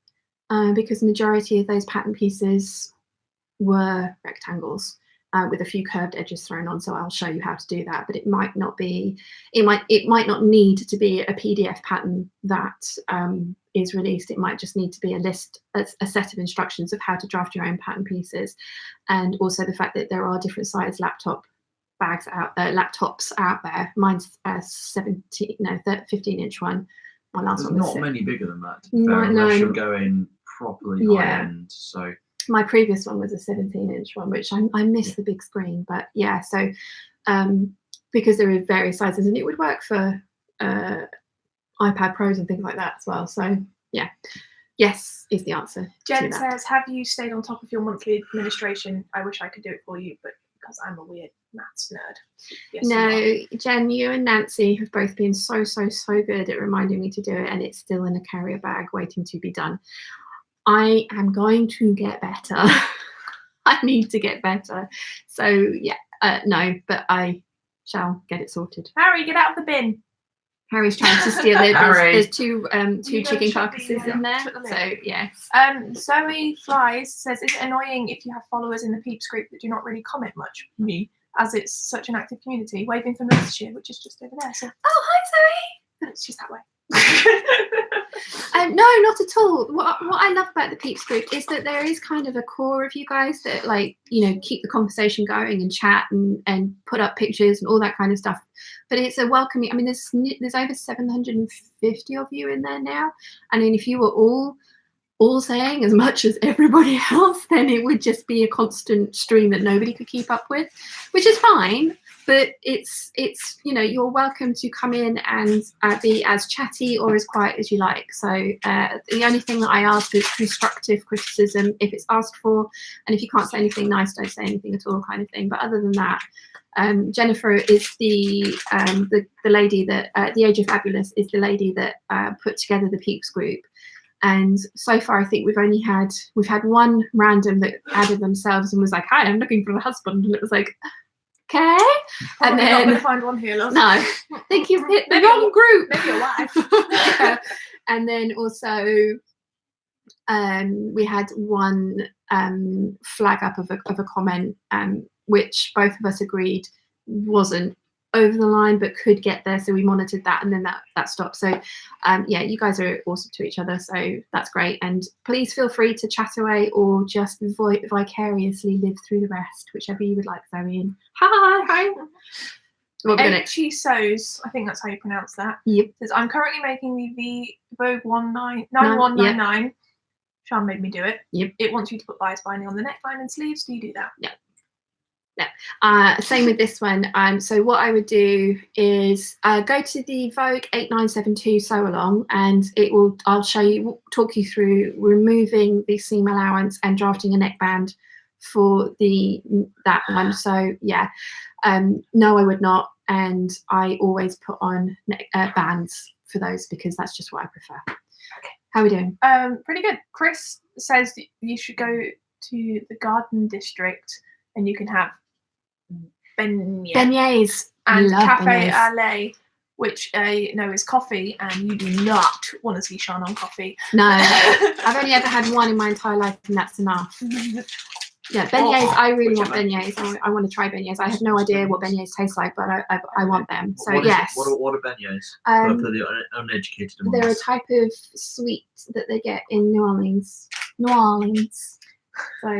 because the majority of those pattern pieces were rectangles with a few curved edges thrown on. So I'll show you how to do that. But it might not be. It might not need to be a PDF pattern that is released. It might just need to be a list, a set of instructions of how to draft your own pattern pieces, and also the fact that there are different size laptops out there. Mine's 15-inch one. My last There's one was not many bigger than that, to be No, fair, unless no. you're going properly Yeah. high end. So My previous one was a 17-inch one, which I miss the big screen. But yeah, so because there are various sizes, and it would work for iPad Pros and things like that as well. So yeah, yes is the answer. Jen to that. says, have you stayed on top of your monthly administration? I wish I could do it for you, but because I'm a weird maths nerd. Yes, you are. No, Jen, you and Nancy have both been so good at reminding me to do it, and it's still in a carrier bag waiting to be done. I am going to get better. I need to get better. So yeah, no, but I shall get it sorted. Harry, get out of the bin. Harry's trying to steal it. Harry. There's two You gotta chicken shut carcasses the, in there. shut the lid. So yes. Zoe Flies says, is it annoying if you have followers in the Peeps group that do not really comment much? Me, as it's such an active community. Waving for Leicestershire, which is just over there. So Oh, hi Zoe. it's just that way. No, not at all. What I love about the Peeps group is that there is kind of a core of you guys that, like, you know, keep the conversation going and chat and put up pictures and all that kind of stuff. But it's a welcoming. I mean, there's over 750 of you in there now. I mean, if you were all saying as much as everybody else, then it would just be a constant stream that nobody could keep up with, which is fine. But it's you know, you're welcome to come in and be as chatty or as quiet as you like. So the only thing that I ask is constructive criticism if it's asked for, and if you can't say anything nice, don't say anything at all, kind of thing. But other than that, Jennifer is the lady that the Age of Fabulous is the lady that put together the Peeps group. And so far, I think we've had one random that added themselves and was like, "Hi, I'm looking for a husband," and it was like, okay. Probably And not then going to find one here, love. no, I think you've hit the Maybe wrong group. Maybe your wife. Yeah. And then also we had one flag up of a comment which both of us agreed wasn't over the line but could get there, so we monitored that, and then that stopped. So yeah, you guys are awesome to each other, so that's great. And please feel free to chat away or just vicariously live through the rest, whichever you would like. Zoe, and hi. She sews, I think that's how you pronounce that. Yep. Says, I'm currently making the Vogue 9199. Sean made me do it. Yep. It wants you to put bias binding on the neckline and sleeves. Do you do that? Yeah. Same with this one. So what I would do is go to the Vogue 8972 sew along, and I'll talk you through removing the seam allowance and drafting a neckband for that one. So yeah, no, I would not, and I always put on bands for those because that's just what I prefer. Okay. How are we doing? Pretty good. Chris says that you should go to the Garden District and you can have Beignets and Love Cafe beignets. au lait, which no is coffee, and you do not want to see Sean on coffee. No, I've only ever had one in my entire life, and that's enough. Yeah, beignets. I really want beignets. I want to try beignets. I have no idea what beignets taste like, but I want them. So yes. What are beignets? For the uneducated among They're a us? type of sweet that they get in New Orleans. So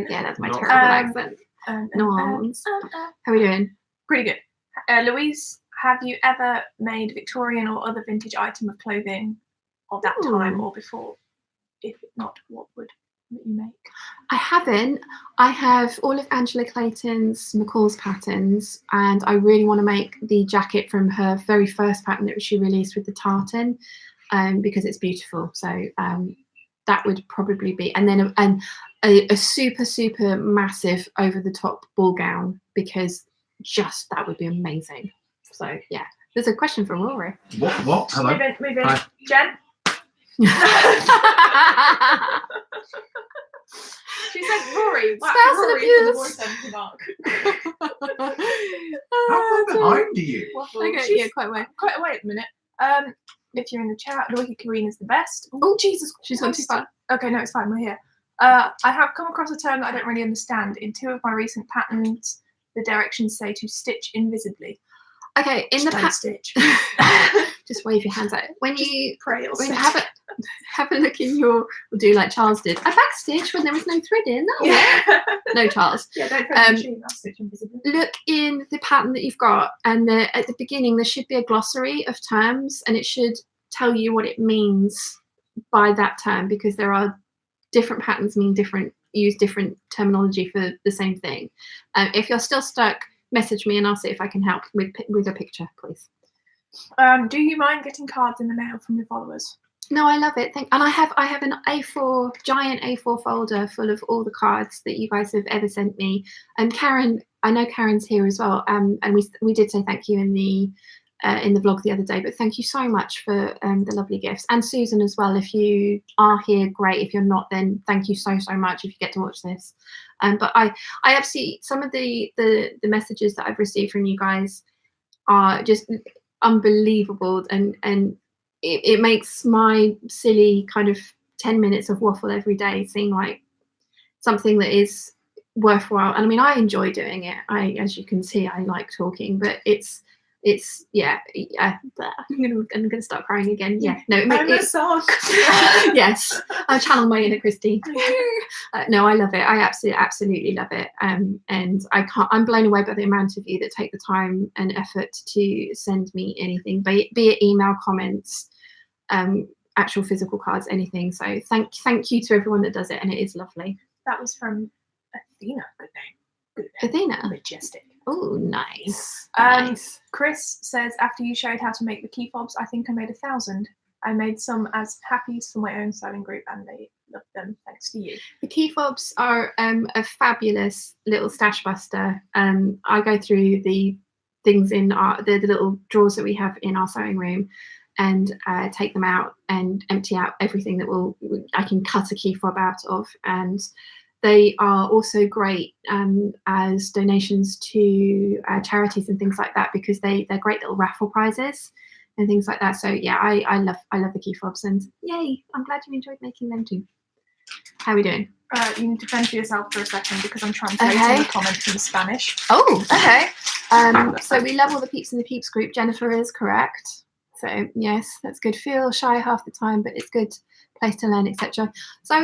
yeah, that's my terrible accent. New Orleans. How are we doing? Pretty good. Louise, have you ever made Victorian or other vintage item of clothing of that time or before? if not, what would you make? I haven't. I have all of Angela Clayton's McCall's patterns, and I really want to make the jacket from her very first pattern that she released with the tartan, because it's beautiful. So that would probably be, and then a super massive over the top ball gown, because just that would be amazing. So yeah, there's a question for Rory. What? Hello. Move in. Hi. Jen? She said Rory. Spousal Rory abuse. from the voice mark. How far behind are you? Okay, She's yeah, quite away. quite away at the minute. If you're in the chat, the Wicked Queen is the best. Oh, Jesus. She's gone too far. Okay, no, it's fine. We're here. I have come across a term that I don't really understand. In 2 of my recent patterns, the directions say to stitch invisibly. Okay, in the Don't stitch. just wave your hands out. When you Pray or when you stitch. have a look in your, or do like Charles did, I backstitch when there was no thread in. No, Yeah. no, Charles. Yeah, don't press the machine. I'll stitch invisibly. Look in the pattern that you've got, and at the beginning there should be a glossary of terms, and it should tell you what it means by that term, because there are different patterns use different terminology for the same thing. If you're still stuck, message me and I'll see if I can help with a picture, please. Do you mind getting cards in the mail from your followers? No, I love it. And I have an giant A4 folder full of all the cards that you guys have ever sent me. And Karen, I know Karen's here as well. And we did say thank you in the vlog the other day, but thank you so much for the lovely gifts. And Susan as well. If you are here, great. If you're not, then thank you so much if you get to watch this. But I absolutely, some of the messages that I've received from you guys are just unbelievable, and it makes my silly kind of 10 minutes of waffle every day seem like something that is worthwhile. And I mean, I enjoy doing it. As you can see, I like talking, but it's yeah. I'm gonna start crying again. Yeah, no, I'm a sock. Yes, I channel my inner Christy. No, I love it. I absolutely love it. And I'm blown away by the amount of you that take the time and effort to send me anything, be it email, comments, actual physical cards, anything. So thank you to everyone that does it, and it is lovely. That was from Athena. Good name. Athena. Majestic. Oh, nice. Nice. Chris says, after you showed how to make the key fobs, I think I made 1,000. I made some as happies for my own sewing group, and they love them thanks to you. The key fobs are a fabulous little stash buster. I go through the things in the little drawers that we have in our sewing room, and take them out and empty out everything that I can cut a key fob out of. And they are also great as donations to charities and things like that, because they're great little raffle prizes and things like that. So yeah, I love the key fobs, and yay, I'm glad you enjoyed making them too. How are we doing? You need to fend for yourself for a second, because I'm translating the comments in Spanish. Oh, okay. So we love all the peeps in the peeps group. Jennifer is correct. So yes, that's good. Feel shy half the time, but it's good place to learn, etc. So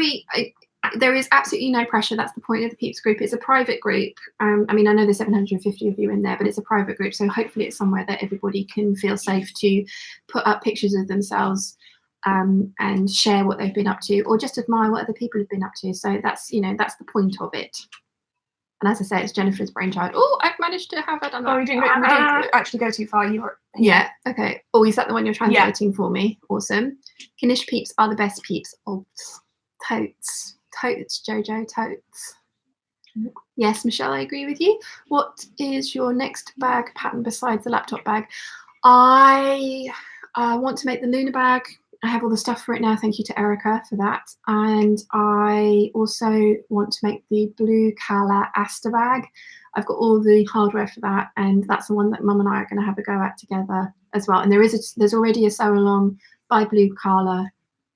there is absolutely no pressure. That's the point of the Peeps group. It's a private group. I mean, I know there's 750 of you in there, but it's a private group. So hopefully it's somewhere that everybody can feel safe to put up pictures of themselves and share what they've been up to, or just admire what other people have been up to. So that's the point of it. And as I say, it's Jennifer's brainchild. Oh, I've managed to have her done that. Oh, we didn't actually go too far. You were. Yeah, okay. Oh, is that the one you're translating for me? Awesome. Knish peeps are the best peeps. Oh, totes. Totes, Jojo, totes. Yes, Michelle, I agree with you. What is your next bag pattern besides the laptop bag? I want to make the Luna bag. I have all the stuff for it now. Thank you to Erica for that. And I also want to make the blue Kala Asta bag. I've got all the hardware for that, and that's the one that Mum and I are going to have a go at together as well. And there's already a sew along by Blue Kala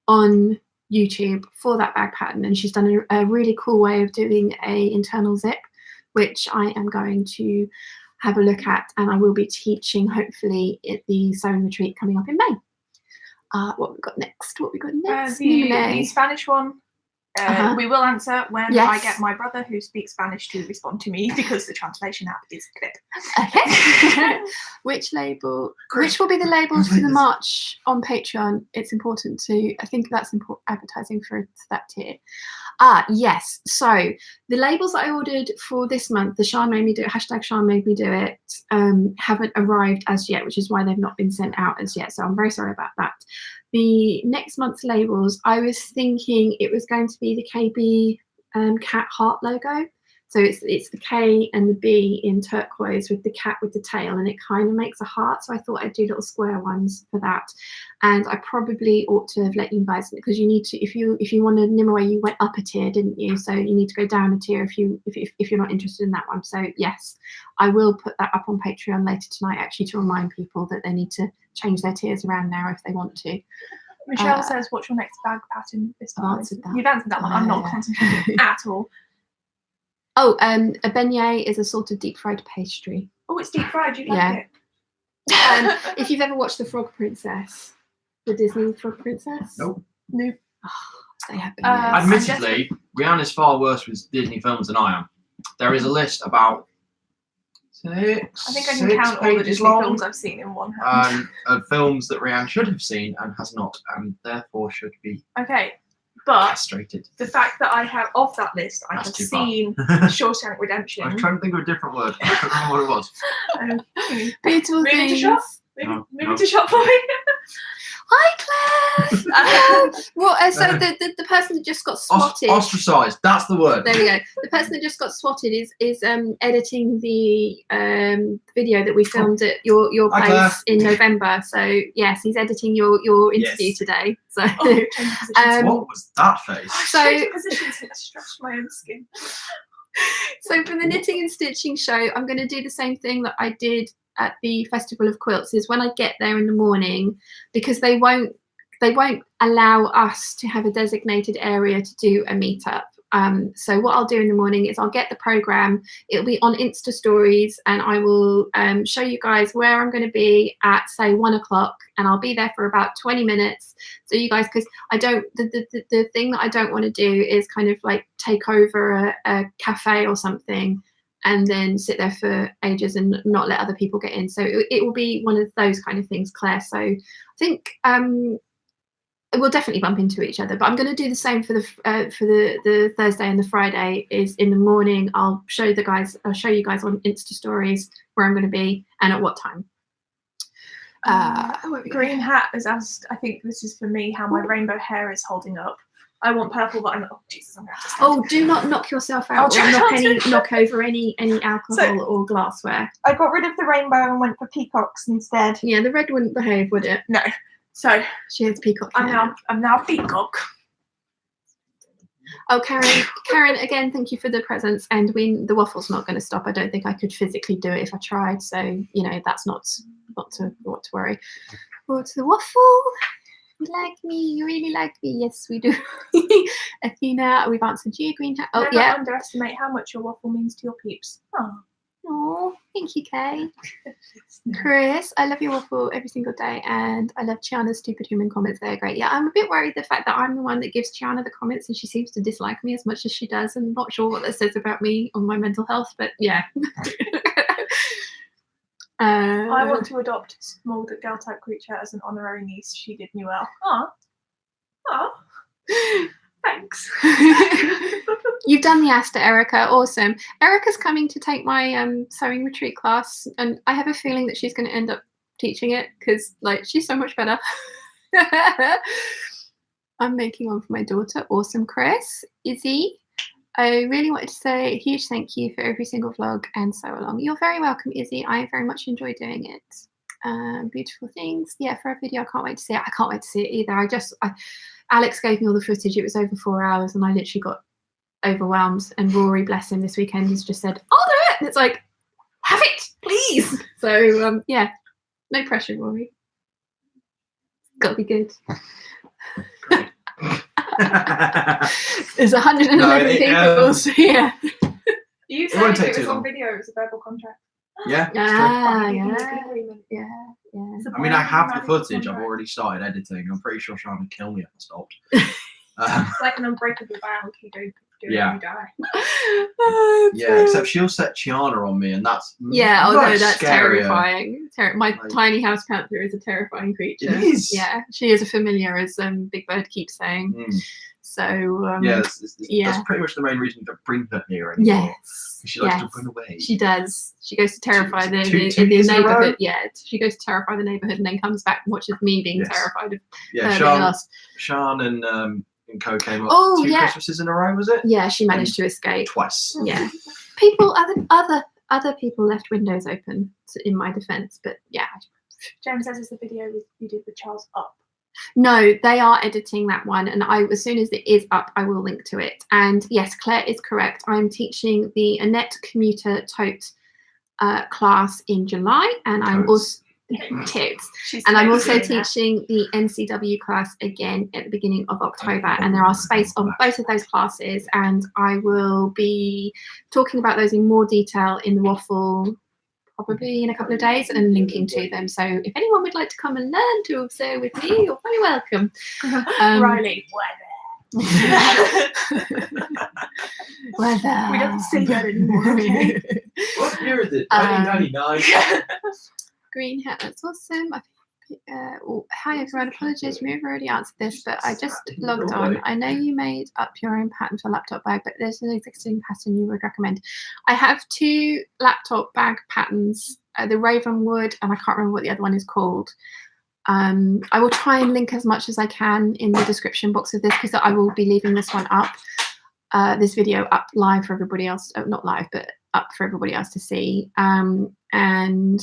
on YouTube for that bag pattern, and she's done a really cool way of doing a internal zip, which I am going to have a look at, and I will be teaching hopefully at the sewing retreat coming up in May. What we got next? The Spanish one We will answer when Yes. I get my brother who speaks Spanish to respond to me because the translation app is clip. Okay. Which will be the labels for the March on Patreon? It's important to, I think that's important advertising for that tier. Yes. So the labels that I ordered for this month, the Sean made me do it, hashtag Sean made me do it, haven't arrived as yet, which is why they've not been sent out as yet. So I'm very sorry about that. The next month's labels, I was thinking it was going to be the KB cat heart logo. So it's the K and the B in turquoise with the cat with the tail, and it kind of makes a heart. So I thought I'd do little square ones for that. And I probably ought to have let you guys, because you need to, if you wanted Nimue, you went up a tier, didn't you? So you need to go down a tier if you're not interested in that one. So yes, I will put that up on Patreon later tonight, actually, to remind people that they need to change their tiers around now if they want to. Michelle says, "What's your next bag pattern this I've time?" answered that. You've answered that one. I'm not concentrating at all. Oh, a beignet is a sort of deep fried pastry. Oh, it's deep fried. You like it? If you've ever watched The Frog Princess, the Disney Frog Princess. Nope. Nope. They have beignets. Admittedly, Rihanna's far worse with Disney films than I am. There is a list about six. I think I can count all the Disney films I've seen in one hand. Of films that Rihanna should have seen and has not, and therefore should be Okay, but castrated. the fact that I have off that list, I That's have too far. seen Shawshank Redemption. I was trying to think of a different word. I can't remember what it was. Beautiful Moving to things. shop. Moving to shop for me. Hi, Claire. So the person that just got swatted. Ostracised. That's the word. There we go. The person that just got swatted is editing the video that we filmed at your Hi, place in November. So yes, he's editing your interview today. So What was that face? Changing positions and stretched my own skin. So for the knitting and stitching show, I'm going to do the same thing that I did at the Festival of Quilts. Is when I get there in the morning, because they won't allow us to have a designated area to do a meetup. So what I'll do in the morning is I'll get the program. It'll be on Insta stories, and I will show you guys where I'm going to be at, say, 1 o'clock, and I'll be there for about 20 minutes. So you guys, because I don't, the thing that I don't want to do is kind of like take over a cafe or something and then sit there for ages and not let other people get in. So it will be one of those kind of things, Claire. So I think we'll definitely bump into each other, but I'm going to do the same for the Thursday and the Friday. Is in the morning I'll show you guys on Insta stories where I'm going to be and at what time. Green Hat has asked, I think this is for me, how my rainbow hair is holding up. I want purple, but I'm not. Oh Jesus, I'm going to have to stand. Oh, do not knock yourself out or knock over any alcohol or glassware. I got rid of the rainbow and went for peacocks instead. Yeah, the red wouldn't behave, would it? No. So she has peacock hair. I'm now peacock. Oh, Karen, again, thank you for the presents. And the waffle's not going to stop. I don't think I could physically do it if I tried. So that's not to worry. What's the waffle? You like me? You really like me? Yes, we do. Athena, we've answered you. Green Hat. Oh, Never underestimate how much your waffle means to your peeps. Oh, thank you, Kay. Chris, I love your waffle every single day, and I love Chiana's stupid human comments. They're great. Yeah, I'm a bit worried the fact that I'm the one that gives Chiana the comments, and she seems to dislike me as much as she does. I'm not sure what that says about me on my mental health, but yeah. I want to adopt a small girl type creature as an honorary niece. She did me well. Thanks. You've done the Asta, Erica. Awesome. Erica's coming to take my sewing retreat class, and I have a feeling that she's going to end up teaching it because she's so much better. I'm making one for my daughter. Awesome, Chris. Izzy, I really wanted to say a huge thank you for every single vlog and so along. You're very welcome, Izzy. I very much enjoy doing it. Beautiful things. Yeah, for a video, I can't wait to see it. I can't wait to see it either. Alex gave me all the footage. It was over 4 hours, and I literally got overwhelmed. And Rory, bless him, this weekend has just said, "I'll do it." And it's like, have it, please. So yeah, no pressure, Rory. Got to be good. There's 111 people. So yeah. You said if it was on video, it was a verbal contract. Yeah. Yeah. I mean, I have the footage. I've already started editing. I'm pretty sure Sean would kill me if I stopped. It's like an unbreakable vow. If you don't do it, Yeah. you die. Yeah, except she'll set Chiana on me, and that's Yeah, although much that's scarier. terrifying. My Like- tiny house panther is a terrifying creature. It is. Yeah, she is a familiar, as Big Bird keeps saying. Mm. So Yeah, yeah. that's pretty much the main reason to bring her here anymore. yes, She likes yes, to run away. she does. She goes to terrify the two years in a neighborhood. row? Yeah, she goes to terrify the neighborhood and then comes back and watches me being Yes. terrified of Yeah, her being lost. Sean and Co came up Oh, 2 yeah. Christmases in a row, was it? Yeah, she managed to escape. Twice. Yeah, other people left windows open. In my defense, but yeah. Jen says it's the video you did with Charles up. No, they are editing that one, and as soon as it is up, I will link to it. And yes, Claire is correct. I'm teaching the Annette Commuter Tote class in July, and I'm also totes. And I'm also teaching the NCW class again at the beginning of October, and there are space on both of those classes, and I will be talking about those in more detail in the waffle probably in a couple of days and linking to them. So if anyone would like to come and learn to observe with me, you're very welcome. Riley, Weather. we don't say that anymore. Okay? What year is it? 1999. Green hat, that's awesome. I think, hi everyone, apologies, we've already answered this, but I just logged on. I know you made up your own pattern for laptop bag, but there's an existing pattern you would recommend. I have 2 laptop bag patterns, the Ravenwood, and I can't remember what the other one is called. I will try and link as much as I can in the description box of this, because I will be leaving this one up, this video up live for everybody else, not live, but up for everybody else to see. And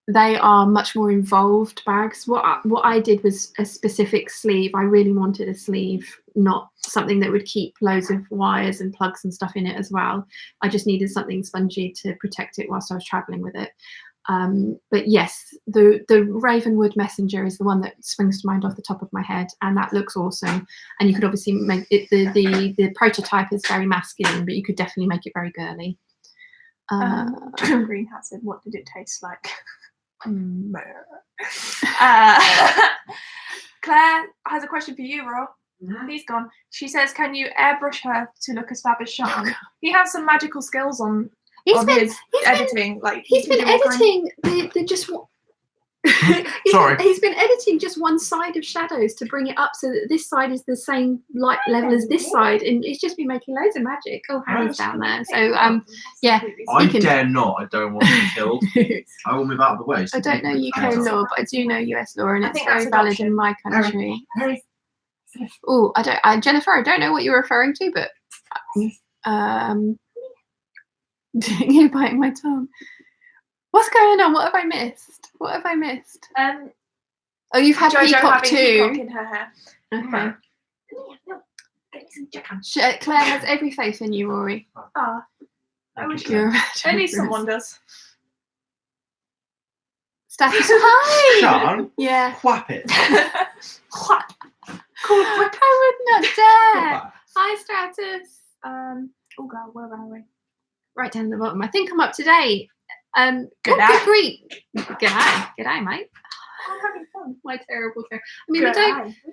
they are much more involved bags. What I did was a specific sleeve. I really wanted a sleeve, not something that would keep loads of wires and plugs and stuff in it as well. I just needed something spongy to protect it whilst I was traveling with it. But yes, the Ravenwood Messenger is the one that springs to mind off the top of my head, and that looks awesome. And you could obviously make it, the prototype is very masculine, but you could definitely make it very girly. Green Hat said, what did it taste like? Claire has a question for you, Ro. He's gone. She says, can you airbrush her to look as fab as Sean? He has some magical skills on his editing. He's been editing the just Sorry. He's been editing just one side of shadows to bring it up so that this side is the same light level as this side, and he's just been making loads of magic. Oh, Harry's down there. So yeah. I dare not. I don't want to be killed. I will move out of the way. I don't know UK law, but I do know US law, and I it's think very that's valid adoption. in my country. Oh, Jennifer, I don't know what you're referring to, but you're biting my tongue. What's going on? What have I missed? What have I missed? Oh, you've had Jojo Peacock having too. Peacock in her hair. Okay. Claire has every faith in you, Rory. Ah, I wish You're at least someone does. Status. Hi. Sean, Yeah. whap it. Cool. I would not dare. Hi, Stratus. Oh God, where are we? Right down the bottom. I think I'm up to date. G'day. Good grief. G'day, mate. I'm having fun. My terrible chair. I mean,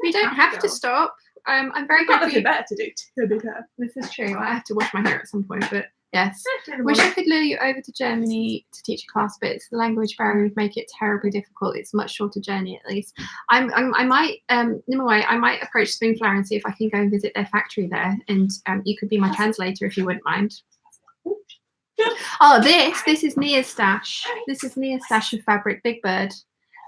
we don't have to stop. I'm very I've got happy. nothing better to do. To be fair. This is true. I have to wash my hair at some point, but yes. Wish I could lure you over to Germany to teach a class, but it's the language barrier would make it terribly difficult. It's a much shorter journey, at least. I might, Nimaway, I might approach Spoonflower and see if I can go and visit their factory there, and you could be my translator if you wouldn't mind. Oh, this is Nia's stash. This is Nia's stash of fabric, Big Bird.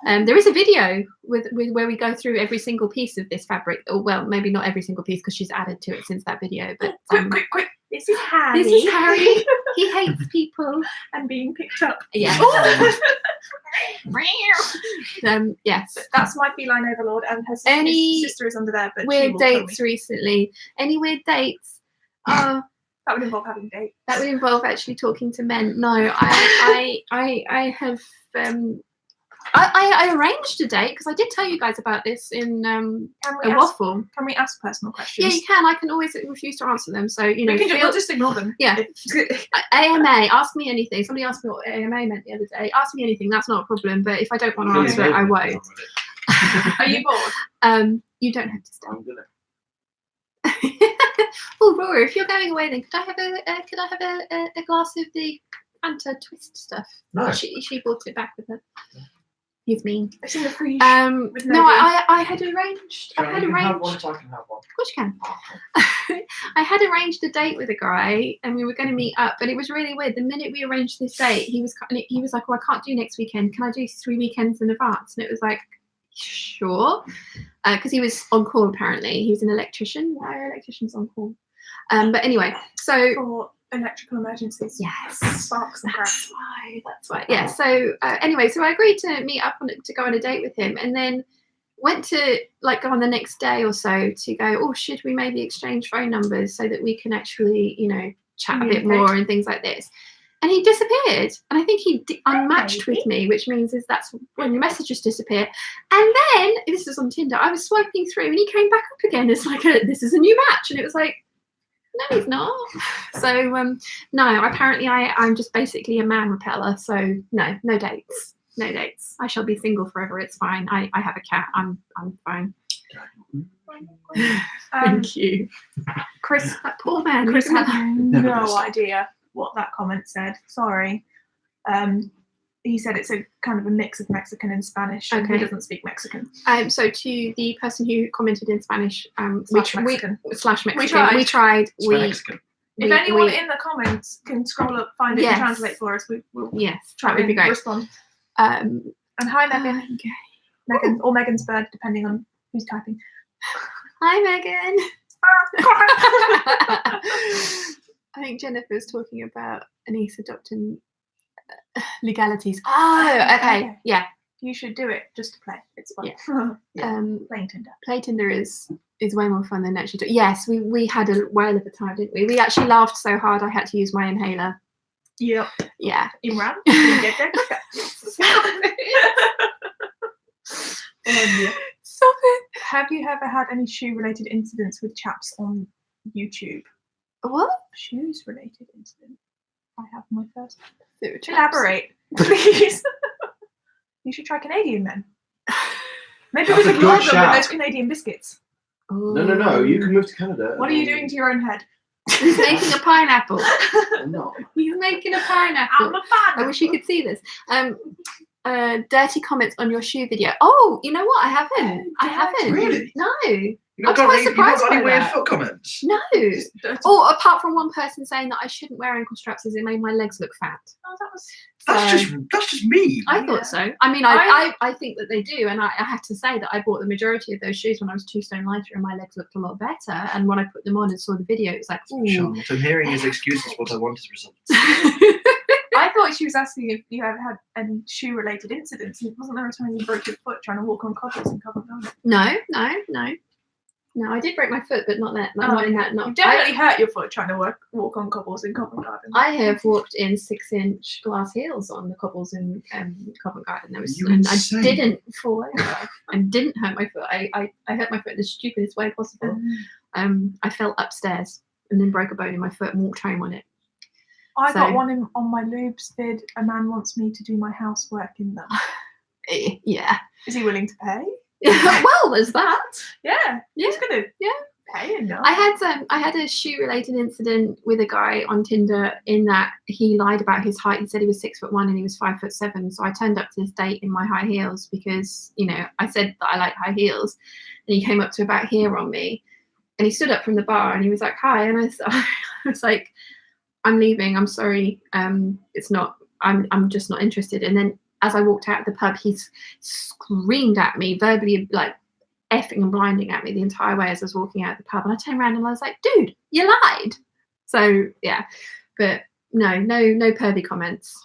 There is a video with where we go through every single piece of this fabric. Or, well, maybe not every single piece because she's added to it since that video. But Quick! This is Harry. This is Harry. He hates people and being picked up. Yeah. Yes. That's my feline overlord, and her sister is under there. But weird dates recently? Any weird dates? That would involve having dates. That would involve actually talking to men. No, I have. I arranged a date because I did tell you guys about this in a waffle. Can we ask personal questions? Yeah, you can. I can always refuse to answer them. So you know, we'll just ignore them. Yeah. AMA. Ask me anything. Somebody asked me what AMA meant the other day. Ask me anything. That's not a problem. But if I don't want to answer it, I won't. Are you bored? You don't have to stay. Oh, Rory, if you're going away, then could I have a glass of the Fanta Twist stuff? No. She brought it back with her. He's mean. It's in the fridge. with No, no I had arranged. I had You can have arranged. one so I can have one. Of course you can. I had arranged a date with a guy, and we were going to meet up. But it was really weird. The minute we arranged this date, he was like, "Well, I can't do next weekend. Can I do 3 weekends in advance?" And it was like, "Sure," because he was on call. Apparently, he was an electrician. Why are electricians on call? But anyway, so For electrical emergencies. yes, Sparks and cracks. that's why. Yeah. So anyway, so I agreed to meet up to go on a date with him, and then went to like go on the next day or so to go, oh, should we maybe exchange phone numbers so that we can actually, chat a bit more and things like this. And he disappeared, and I think he unmatched with me, which means that's when your messages disappear. And then this is on Tinder. I was swiping through, and he came back up again. It's like this is a new match, and it was like, no, he's not. So no, apparently I'm just basically a man repeller. So no dates. No dates. I shall be single forever. It's fine. I have a cat. I'm fine. Thank you. Chris, That poor man. Chris Look at had that. no idea what that comment said. Sorry. He said it's a kind of a mix of Mexican and Spanish. And Okay. he doesn't speak Mexican. So to the person who commented in Spanish, Slash Mexican. slash Mexican, tried. we tried. It's Mexican. If anyone in the comments can scroll up, find it, Yes. and translate for us, we'll yes, try that would be and great. respond. Um, And hi, Megan. okay. Megan or Megan's bird, depending on who's typing. Hi, Megan. I think Jennifer's talking about Anise adopting legalities. Oh, okay. Yeah. You should do it just to play. It's fun. Playing Tinder. Play Tinder is way more fun than actually. Yes, we had a whale of a time, didn't we? We actually laughed so hard I had to use my inhaler. Yep. Yeah. Imran, you get there quicker. Stop it. Have you ever had any shoe-related incidents with chaps on YouTube? What? Shoes-related incident. I have my first. Chaps. Elaborate, please. You should try Canadian men. Maybe That's we a could good log them shout. with those Canadian biscuits. No. You can move to Canada. What are you doing to your own head? He's making a pineapple. I'm not. He's making a pineapple. I'm a fan. I wish you could see this. Dirty comments on your shoe video. Oh, you know what? I haven't. I haven't. Really? No. You I'm quite you surprised got any by weird that. foot comments? No. Dirty. Oh, apart from one person saying that I shouldn't wear ankle straps as it made my legs look fat. Oh, that was. That's just mean. I Yeah. thought so. I mean, I- I think that they do, and I have to say that I bought the majority of those shoes when I was 2 stone lighter, and my legs looked a lot better. And when I put them on and saw the video, it was like, ooh. Sean, what I'm hearing is excuses. What I want is results. I thought she was asking if you ever had any shoe-related incidents. Wasn't there a time you broke your foot trying to walk on cobbles in Covent Garden? No, I did break my foot, but not that. Oh, Not in that. You Not. definitely hurt your foot trying to walk on cobbles in Covent Garden. I have walked in 6-inch glass heels on the cobbles in Covent Garden. There was, You and I insane. didn't fall over and didn't hurt my foot. I hurt my foot in the stupidest way possible. I fell upstairs and then broke a bone in my foot and walked home on it. I got So- one on my lubes vid. A man wants me to do my housework in them. Yeah. Is he willing to pay? Well, there's that. Yeah. He's Yeah. gonna Yeah. pay enough. I had a shoe related incident with a guy on Tinder in that he lied about his height. He said he was 6'1" and he was 5'7". So I turned up to this date in my high heels because, I said that I like high heels, and he came up to about here on me, and he stood up from the bar and he was like, "Hi," and I was like, "I'm leaving. I'm sorry. It's not. I'm just not interested." And then as I walked out of the pub, he screamed at me verbally, like effing and blinding at me the entire way as I was walking out of the pub. And I turned around and I was like, "Dude, you lied." So yeah, but no pervy comments.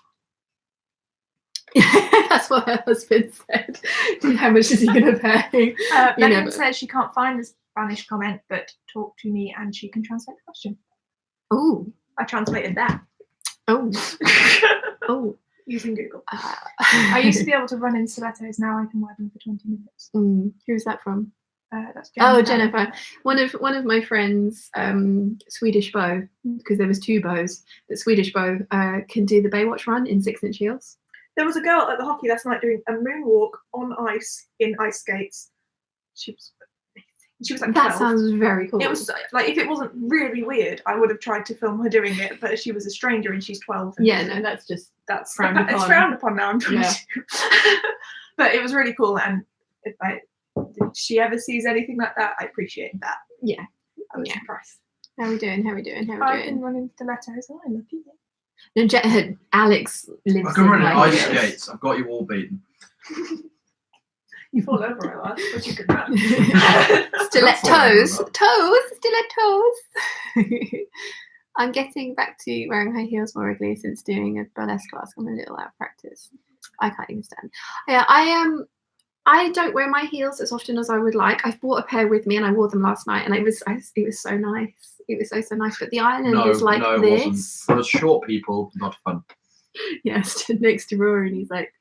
That's what her husband said. How much is he going to pay? Megan never- says she can't find the Spanish comment, but talk to me and she can translate the question. Oh, I translated that oh. using Google. I used to be able to run in stilettos. Now I can wear them for 20 minutes. Who's that from? That's Oh, Jennifer. Jennifer. One of my friends, Swedish Beau, because there was 2 Beaux, but Swedish Beau can do the Baywatch run in 6-inch heels. There was a girl at the hockey last night doing a moonwalk on ice in ice skates. She was amazing. She was like That 12. sounds very cool. It was like, if it wasn't really weird, I would have tried to film her doing it, but she was a stranger and she's 12. And Yeah, no, that's just that's frowned it's upon. frowned upon now. I'm 22. Yeah. But it was really cool, and if she ever sees anything like that, I appreciate that. Yeah. I was Yeah. impressed. How we doing? I've been running stilettos. Oh, I love you. No, Alex lives I can run in in high ice heels. skates. I've got you all beaten. You fall over a lot, but you can run. Stilettos. Stilettos. I'm getting back to wearing high heels more regularly since doing a burlesque class. I'm a little out of practice. I can't even stand. Yeah, I don't wear my heels as often as I would like. I've brought a pair with me and I wore them last night and it was so nice. It was so nice. But the island is like no, it this. wasn't. For us short people, not fun. Yeah, stood next to Rory and he's like,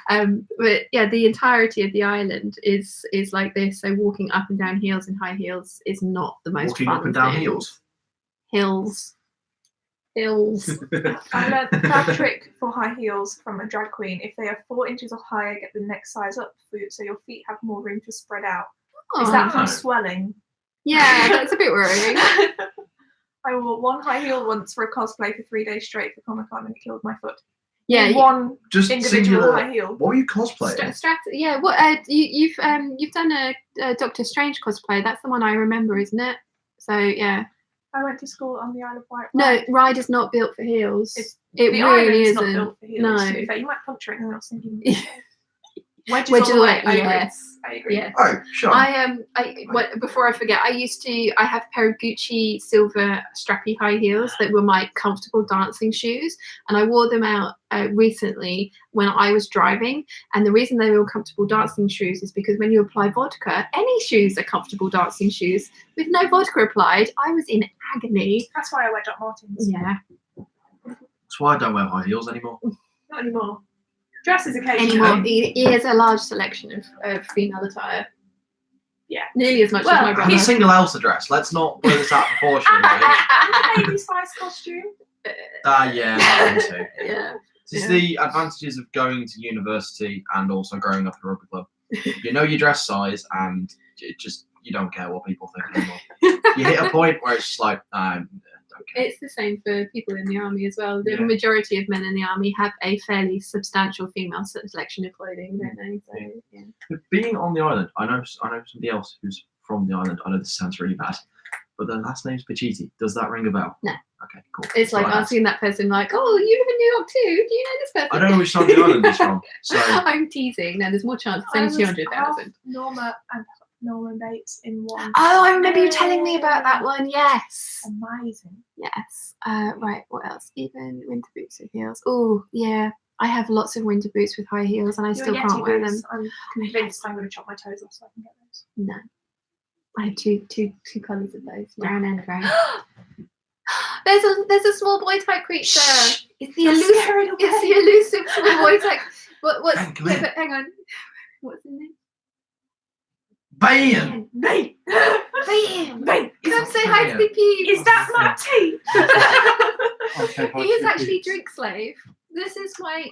but yeah, the entirety of the island is like this. So walking up and down hills in high heels is not the most Walking fun up and down thing. heels. Hills. I learned that trick for high heels from a drag queen. If they are 4 inches or higher, get the next size up for you, so your feet have more room to spread out. Is that from Oh. swelling? Yeah, that's a bit worrying. I wore one high heel once for a cosplay for 3 days straight for Comic-Con and it killed my foot. Yeah, One Just individual singular. high heel. What were you cosplaying? yeah. What you've done a Doctor Strange cosplay. That's the one I remember, isn't it? So yeah. I went to school on the Isle of Wight. No, Ride is not built for heels. It's- It the really island's isn't. not built for heels. No. To be fair, you might puncture it and I was thinking wedges Wedges all the way. away, I agree. yes. I agree. Yes. Oh, sure. Before I forget, I have a pair of Gucci silver strappy high heels that were my comfortable dancing shoes, and I wore them out recently when I was driving. And the reason they were comfortable dancing shoes is because when you apply vodka, any shoes are comfortable dancing shoes. With no vodka applied, I was in agony. That's why I wear Doc Martens. Yeah. That's why I don't wear high heels anymore. Not anymore. Dresses occasionally. Anymore. He has a large selection of female attire. Yeah. Nearly as much Well, as my brother. He's single Elsa dress. Let's not blow this out of proportion. Right? Baby Spice costume. Yeah, that one too. Yeah. This is the advantages of going to university and also growing up in a rugby club. You know your dress size and you don't care what people think anymore. You hit a point where it's just like, don't care. It's the same for people in the army as well. The Yeah. majority of men in the army have a fairly substantial female selection of clothing, don't they? So, yeah. But being on the island, I know somebody else who's from the island. I know this sounds really bad, but their last name's Pachiti. Does that ring a bell? No. Okay, cool. It's like Right, asking that person, like, "Oh, you live in New York too? Do you know this person?" I don't know which side of the island he's from. So I'm teasing. No, there's more chance. It's only 200,000. Norma and Norman Bates in one. Oh, I remember you telling me about that one. Yes. Amazing. Yes. Right. What else? Even winter boots with heels. Oh, yeah. I have lots of winter boots with high heels, and I still can't wear them. I'm convinced I'm going to chop my toes off so I can get those. No. I have two colours of those, brown and grey. There's a small boy type creature. It's the elusive small boy type. What's Hang, come here. hang on. What's his name? bam! Bang! Bam! Bang! Come say hi to the Peeps. Is that my tea? He is actually Drink Slave. This is my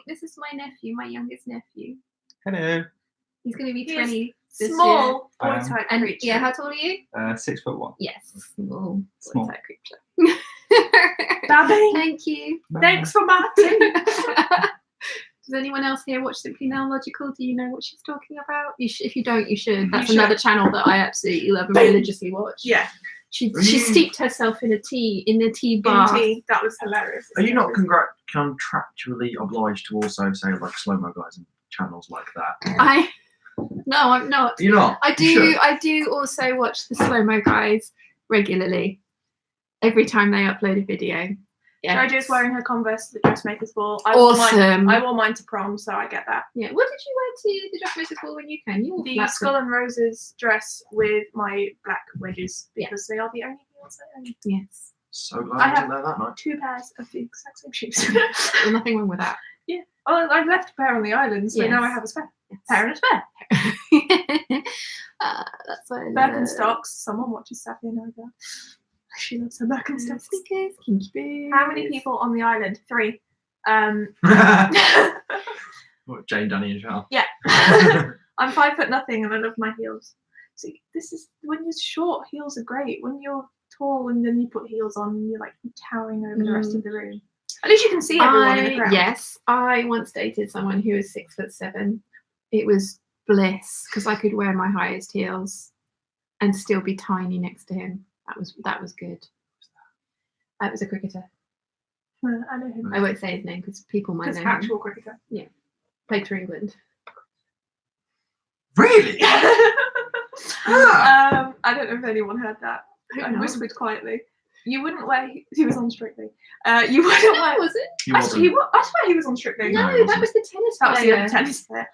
nephew, my youngest nephew. Hello. He's going to be He is 20 this year. Small boy type And creature. yeah, how tall are you? 6'1". Yes, small Small. boy type creature. Babby. Thank you. Thanks for my tea. Does anyone else here watch Simply Now Logical? Do you know what she's talking about? If you don't, you should. That's You should. another channel that I absolutely love and Bang. religiously watch. Yeah. She steeped herself in a tea bath. Tea. That was hilarious. Are you not contractually obliged to also say like slow-mo guys and channels like that? No, I'm not. You're not. I You should. do also watch the slow mo guys regularly. Every time they upload a video. Yeah. Jojo's wearing her Converse to the dressmaker's ball. I Awesome. wore mine to prom, so I get that. Yeah. What did you wear to the dressmaker's ball when you came? You wore The black. Skull and Roses dress with my black wedges Yeah. because they are the only heels I own. Yes. So glad I I have- wasn't there that night. 2 pairs of the exact same shoes. There's nothing wrong with that. Oh, I've left a pair on the island, so now I Yes. have a spare. Pair and a spare. That's what I love. Birkenstocks. Someone watches Saturday Night Live. She loves her Birkenstocks. Sneakers, kinky boots. How many people on the island? 3. What, Jane, Danny, and Charles? I'm 5'0" and I love my heels. See, this is when you're short, heels are great. When you're tall and then you put heels on, and you're like towering over the rest of the room. At least you can see everyone in the crowd. Yes, I once dated someone who was 6'7". It was bliss because I could wear my highest heels and still be tiny next to him. That was good. It was a cricketer. I know him. I won't say his name because people might know him. Actual cricketer. Played for England. Really? Ah. I don't know if anyone heard that. I No. whispered quietly. You wouldn't wear. He was on Strictly. You wouldn't wear. Was it? He I wasn't. swear he was on Strictly. No, he No, that wasn't. was the tennis That was the player. other tennis player.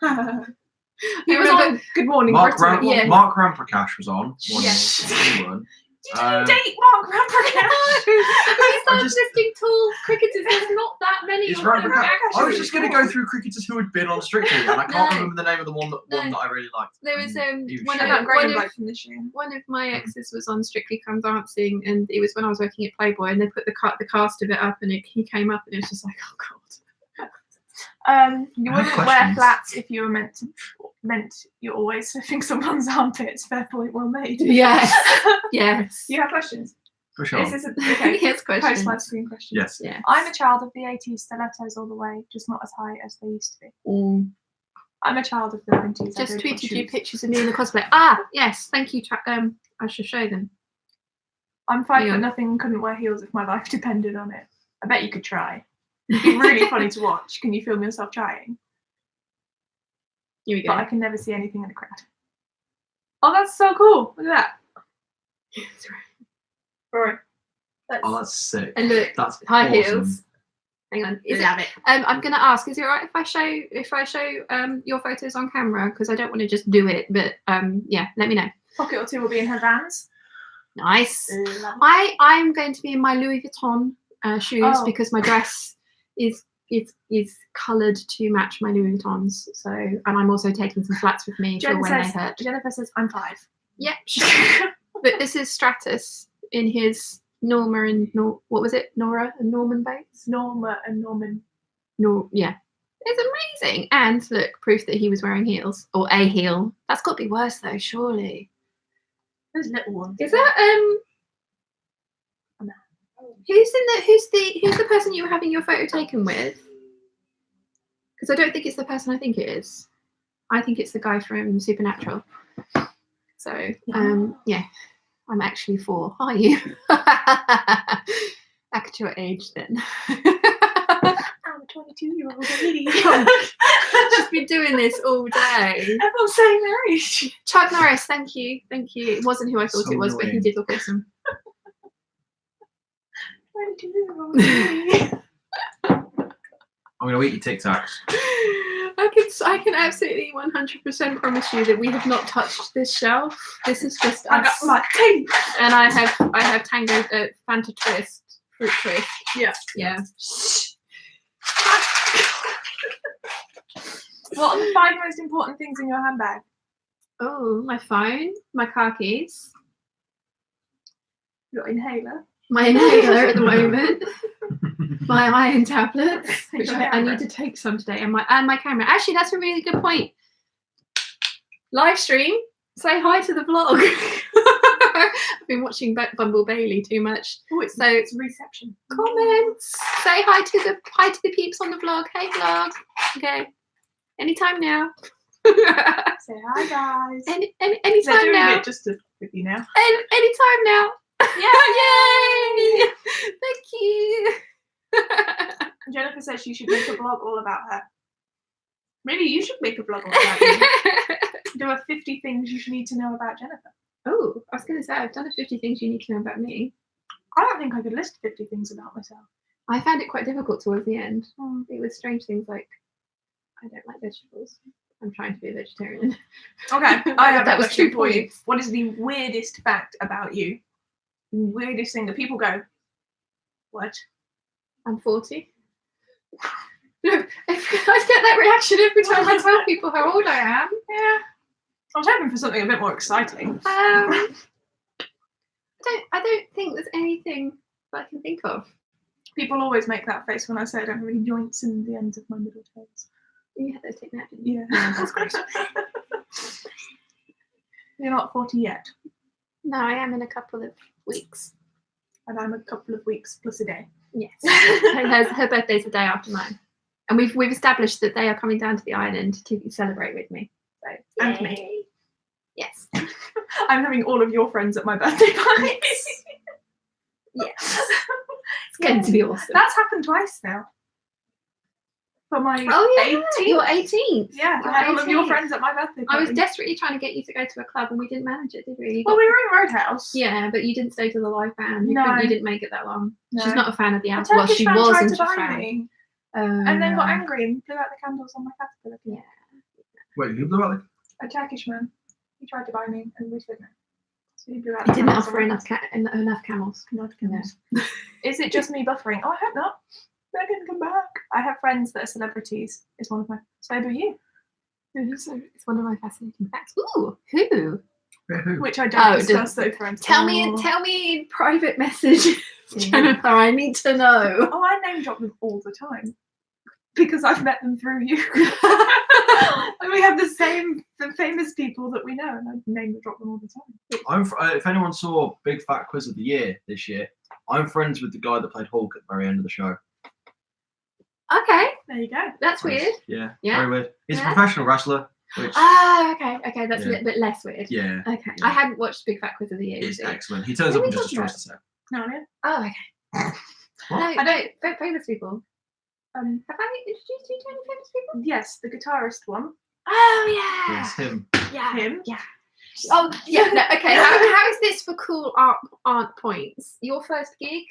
He He was remember- on Good Morning Mark Britain. Yeah. Mark Ramprakash was on. Yes. He won. Did you date Mark Ramprakash? We I started just- listing tall cricketers. There's not that many. It's of them, Ramprakash. I was actually. just going to go through cricketers who had been on Strictly, and I can't No. remember the name of the one that I really liked. There was He was one shit. of Graham Blake from this year. one of my exes was on Strictly Come Dancing, and it was when I was working at Playboy, and they put the cast of it up, and he came up, and it was just like, oh god. You I have wouldn't wear questions. flats if you were meant you're always sniffing someone's armpits. Fair point, well made. Yes. Yes. You have questions? For sure. This is okay. Yes, questions. Post live screen questions. Yes. Yeah. I'm a child of the 80s, stilettos all the way, just not as high as they used to be. I'm a child of the 90s. I Just don't put tweeted you shoes. pictures of me in the cosplay. Ah, yes, thank you. I should show them. I'm 5 Yeah. foot nothing and couldn't wear heels if my life depended on it. I bet you could try. It'd be really funny to watch. Can you film yourself trying? Here we But I go. can never see anything in the crowd. Oh, that's so cool. Look at that. Rory. Oh, that's sick. And look, That's high awesome. heels. Hang on. Is it? I'm gonna ask. Is it alright if I show your photos on camera? Because I don't want to just do it. But yeah, let me know. Pocket or two will be in her Vans. Nice. Love I'm going to be in my Louis Vuitton shoes Oh. because my dress is coloured to match my Louis Vuittons. So, and I'm also taking some flats with me for Jen when says, they hurt. Jennifer says, I'm 5. Yep. But this is Stratus in his Norma and what was it? Nora and Norman Bates? Norma and Norman. No, yeah. It's amazing. And look, proof that he was wearing heels or a heel. That's got to be worse though, surely. Those little ones. Is that who's the person you were having your photo taken with? Because I don't think it's the person I think it is. I think it's the guy from Supernatural. So yeah, I'm actually 4. Are you? Back to your age then. I'm a 22-year-old lady. She's been doing this all day. Everyone's saying their age. Chuck Norris, thank you. It wasn't who I thought So it was, but he annoying. did look awesome. 22-year-old lady. I'm going to eat your Tic Tacs. I can absolutely 100% promise you that we have not touched this shelf. This is just I got us. my teeth. And I have Tango Fanta Twist, fruit twist. Yeah. Yeah. What are the 5 most important things in your handbag? Oh, my phone, my car keys, Your inhaler. my inhaler at the moment, my iron tablets, which Your I camera. need to take some today, and my camera. Actually, that's a really good point. Live stream. Say hi to the vlog. I've been watching Bumble Bailey too much. Oh, it's So reception. comments. Say hi to the peeps on the vlog. Hey vlog. Okay. Anytime now. Say hi, guys. They're Anytime doing now. it just to with you now. Anytime now. Yeah. Yay! Thank you. Jennifer says she should make a blog all about her. Maybe you should make a blog all about you. There are 50 things you should need to know about Jennifer. Oh, I was going to say, I've done a 50 things you need to know about me. I don't think I could list 50 things about myself. I found it quite difficult towards the end. It was strange things like, I don't like vegetables. I'm trying to be a vegetarian. Okay, I have That was question 2 for you. points. What is the weirdest fact about you? The weirdest thing that people go, what? I'm 40. No, I get that reaction every time I tell people how old I am. Yeah. I was hoping for something a bit more exciting. I don't think there's anything that I can think of. People always make that face when I say I don't have any joints in the ends of my middle toes. You had those taken out, didn't you? Yeah. That's great. You're not 40 yet, No, I am in a couple of weeks. and I'm a couple of weeks plus a day. Yes. her birthday's the day after mine. And we've established that they are coming down to the island to celebrate with me. So And yay. me. Yes. I'm having all of your friends at my birthday party. Yes. It's going to be awesome. That's happened twice now. For my Oh yeah, 18th. your 18th. Yeah, Your I had all of your 18th. friends at my birthday I party. was desperately trying to get you to go to a club and we didn't manage it, did we? You Well, got- we were in Roadhouse. yeah, but you didn't stay to the live band. You, No. you didn't make it that long. No. She's not a fan of the A album. Well, Turkish she man tried wasn't to a buy fan. me, and then got angry and blew out the candles on my caterpillar. Yeah. Wait, who blew out A Turkish man. He tried to buy me, and we said no. So he blew out He the didn't candles on offer my enough camels. Not camels. Is it just me buffering? Oh, I hope not. Megan, come back. I have friends that are celebrities. It's one of my. So do you. It's one of my fascinating facts. Ooh, who? Who? Which I don't Oh, discuss those friends. Tell me in private messages, Jennifer. I need to know. Oh, I name drop them all the time because I've met them through you. And we have the famous people that we know, and I name drop them all the time. If anyone saw Big Fat Quiz of the Year this year, I'm friends with the guy that played Hulk at the very end of the show. Okay, There you go. that's weird. Yeah, Yeah. very weird. He's Yeah. a professional wrestler, which Ah, okay, that's a Yeah. little bit less weird. yeah, Okay, Yeah. I hadn't watched Big Fat Quiz of the Year. is you see. excellent. He turns What up are and we just talking destroys the set. No, no. Oh, okay. What? No, I don't- no, famous people. Have I introduced you to any famous people? Yes, the guitarist one. Oh yeah. Yes, him. Yeah. Him. Yeah. Oh yeah. No. Okay. How is this for cool art points? Your first gig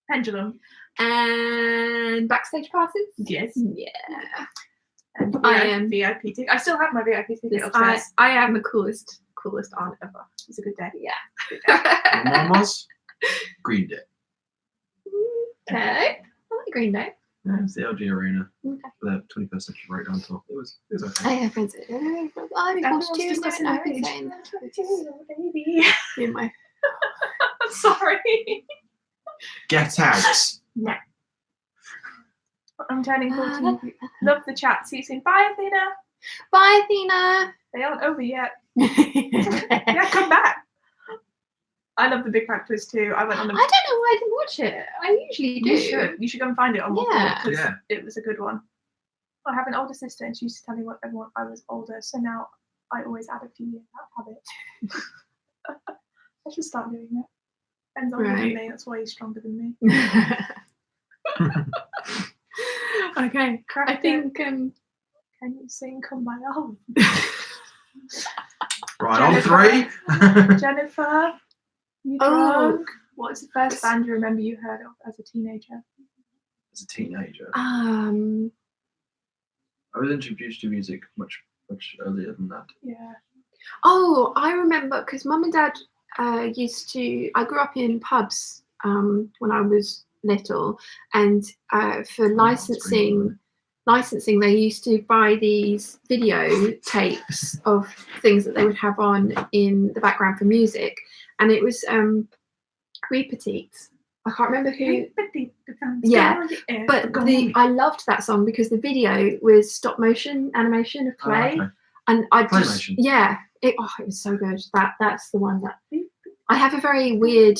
Pendulum. and backstage passes. Yes. Yeah. And I am- VIP ticket. I still have my VIP ticket This, upstairs. I am the coolest aunt ever. It's a good day. Yeah. My mum was Green Day. Okay. I like Green Day. Yeah, it was the LG Arena. Okay. The 21st Century Breakdown tour. It was I okay. have friends. I've been Everyone's called Tuesday discussing and I've their been age. saying Baby. in my Sorry. Get out. I'm turning 14. Love the chat. See you soon. Bye, Athena. Bye, Athena. They aren't over yet. Yeah, come back. I love the Big Fat Quiz too. I went on I the. don't know why I didn't watch it. I usually do. You should. You should go and find it on Yeah. because Yeah. it was a good one. I have an older sister, and she used to tell me what everyone I was older. So now I always add a few years that habit. I should start doing that. Ben's older Right. than me. That's why he's stronger than me. Okay. Crack I think Can you sing "Come My Love"? Right, on three. Jennifer, you Oh. drunk? What is the first band you remember you heard of as a teenager? As a teenager, I I was introduced to music much earlier than that. Yeah. Oh, I remember because Mum and Dad used to. I grew up in pubs when I was little, and for licensing, they used to buy these video tapes of things that they would have on in the background for music, and it was Repeat. I can't remember who. Yeah, but I loved that song because the video was stop motion animation of clay, Oh, okay. and I just Claymation. yeah, it was so good. That's the one that I have a very weird.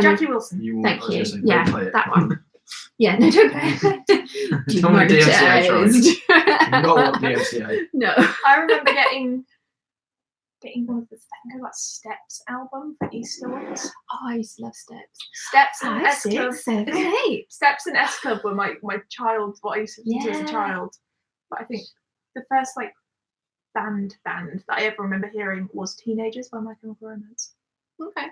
Jackie Wilson. You Thank I was you. gonna say, Yeah, don't play it. that one. Yeah, no, don't play it. It's only DMCA choice. You Demonetized. don't want DMCA. No. I remember getting one of the I think about Steps album for Easter ones. Oh, I used to love Steps. Steps and 5, S Club. 6, 7, 8. Steps and S Club were my child, what I used to listen to as a Yeah. child. But I think the first like band that I ever remember hearing was Teenagers by My Chemical Romance. Okay.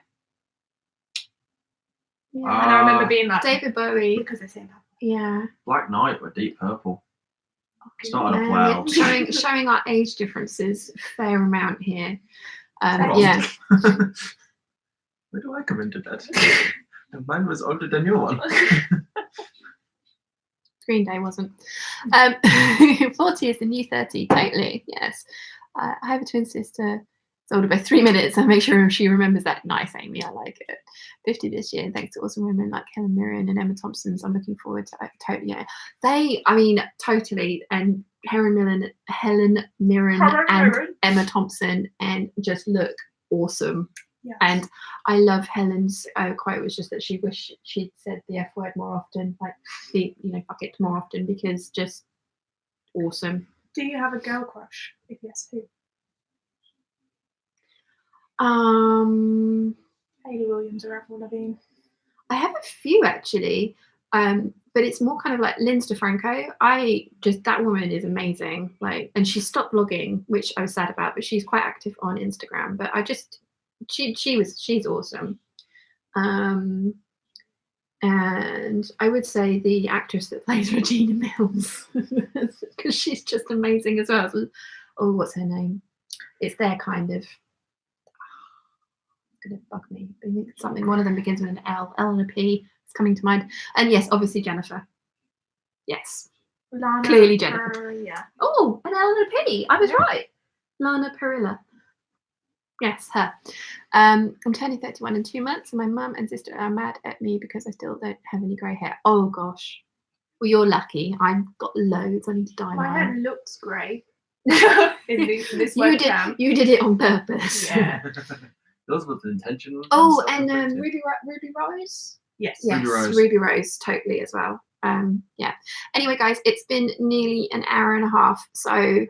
Yeah. And I remember being like, David Bowie. because they say that. Yeah. Black Knight with Deep Purple. Started off Yeah, well. showing our age differences a fair amount here. Hold on. Yeah. Where do I come into that? And mine was older than your one. Green Day wasn't. 40 is the new 30, totally. Yes. I have a twin sister. It's older by 3 minutes. I make sure she remembers that. Nice, Amy. I like it. 50 this year. Thanks to awesome women like Helen Mirren and Emma Thompson's. I'm looking forward to totally. Yeah. Totally. And Helen Mirren and Emma Thompson, and just look awesome. Yes. And I love Helen's quote was just that she wished she'd said the F word more often, like fuck it more often, because just awesome. Do you have a girl crush? If yes, who? Hayley Williams or Avril Lavigne? I have a few actually, but it's more kind of like Linz DeFranco. That woman is amazing. Like, and she stopped vlogging, which I was sad about, but she's quite active on Instagram. But she's awesome. And I would say the actress that plays Regina Mills, because she's just amazing as well. So, what's her name? It's their kind of. It's gonna bug me. I think it's something. One of them begins with an L. L and a P. It's coming to mind. And yes, obviously Jennifer. Yes, Lana clearly Jennifer. Parrilla. Oh, an L and a P. I was right. Lana Parrilla. Yes, her. I'm turning 31 in 2 months, and my mum and sister are mad at me because I still don't have any grey hair. Oh gosh. Well, you're lucky. I've got loads. I need to dye My mine. hair looks grey. in this webcam. You did it on purpose. Yeah. Those with the intention. Oh, and Ruby Rose. Yes. Yes, Ruby Rose, totally as well. Yeah. Anyway, guys, it's been nearly an hour and a half, so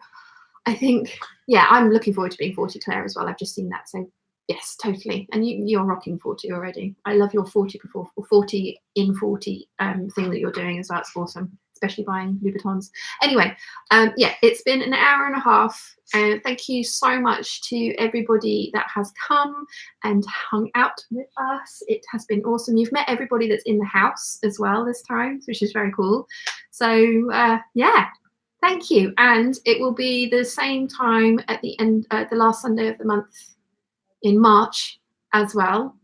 I think, yeah, I'm looking forward to being 40, Claire, as well. I've just seen that, so yes, totally. And you're rocking 40 already. I love your 40 before 40 in 40 thing that you're doing as well. It's awesome, especially buying Louboutins. Anyway, yeah, it's been an hour and a half. Thank you so much to everybody that has come and hung out with us. It has been awesome. You've met everybody that's in the house as well this time, which is very cool. So yeah. Thank you, and it will be the same time at the end, the last Sunday of the month in March as well.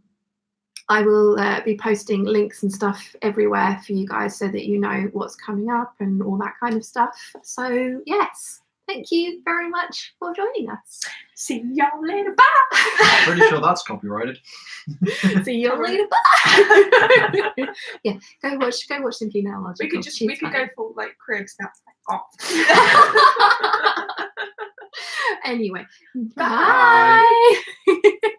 I will be posting links and stuff everywhere for you guys so that you know what's coming up and all that kind of stuff. So yes, thank you very much for joining us. See y'all later. Bye. Pretty sure that's copyrighted. See you later. Bye. Yeah, go watch Simply Now Logical. We could go for like Cribs. That's like off. Anyway, Bye. bye.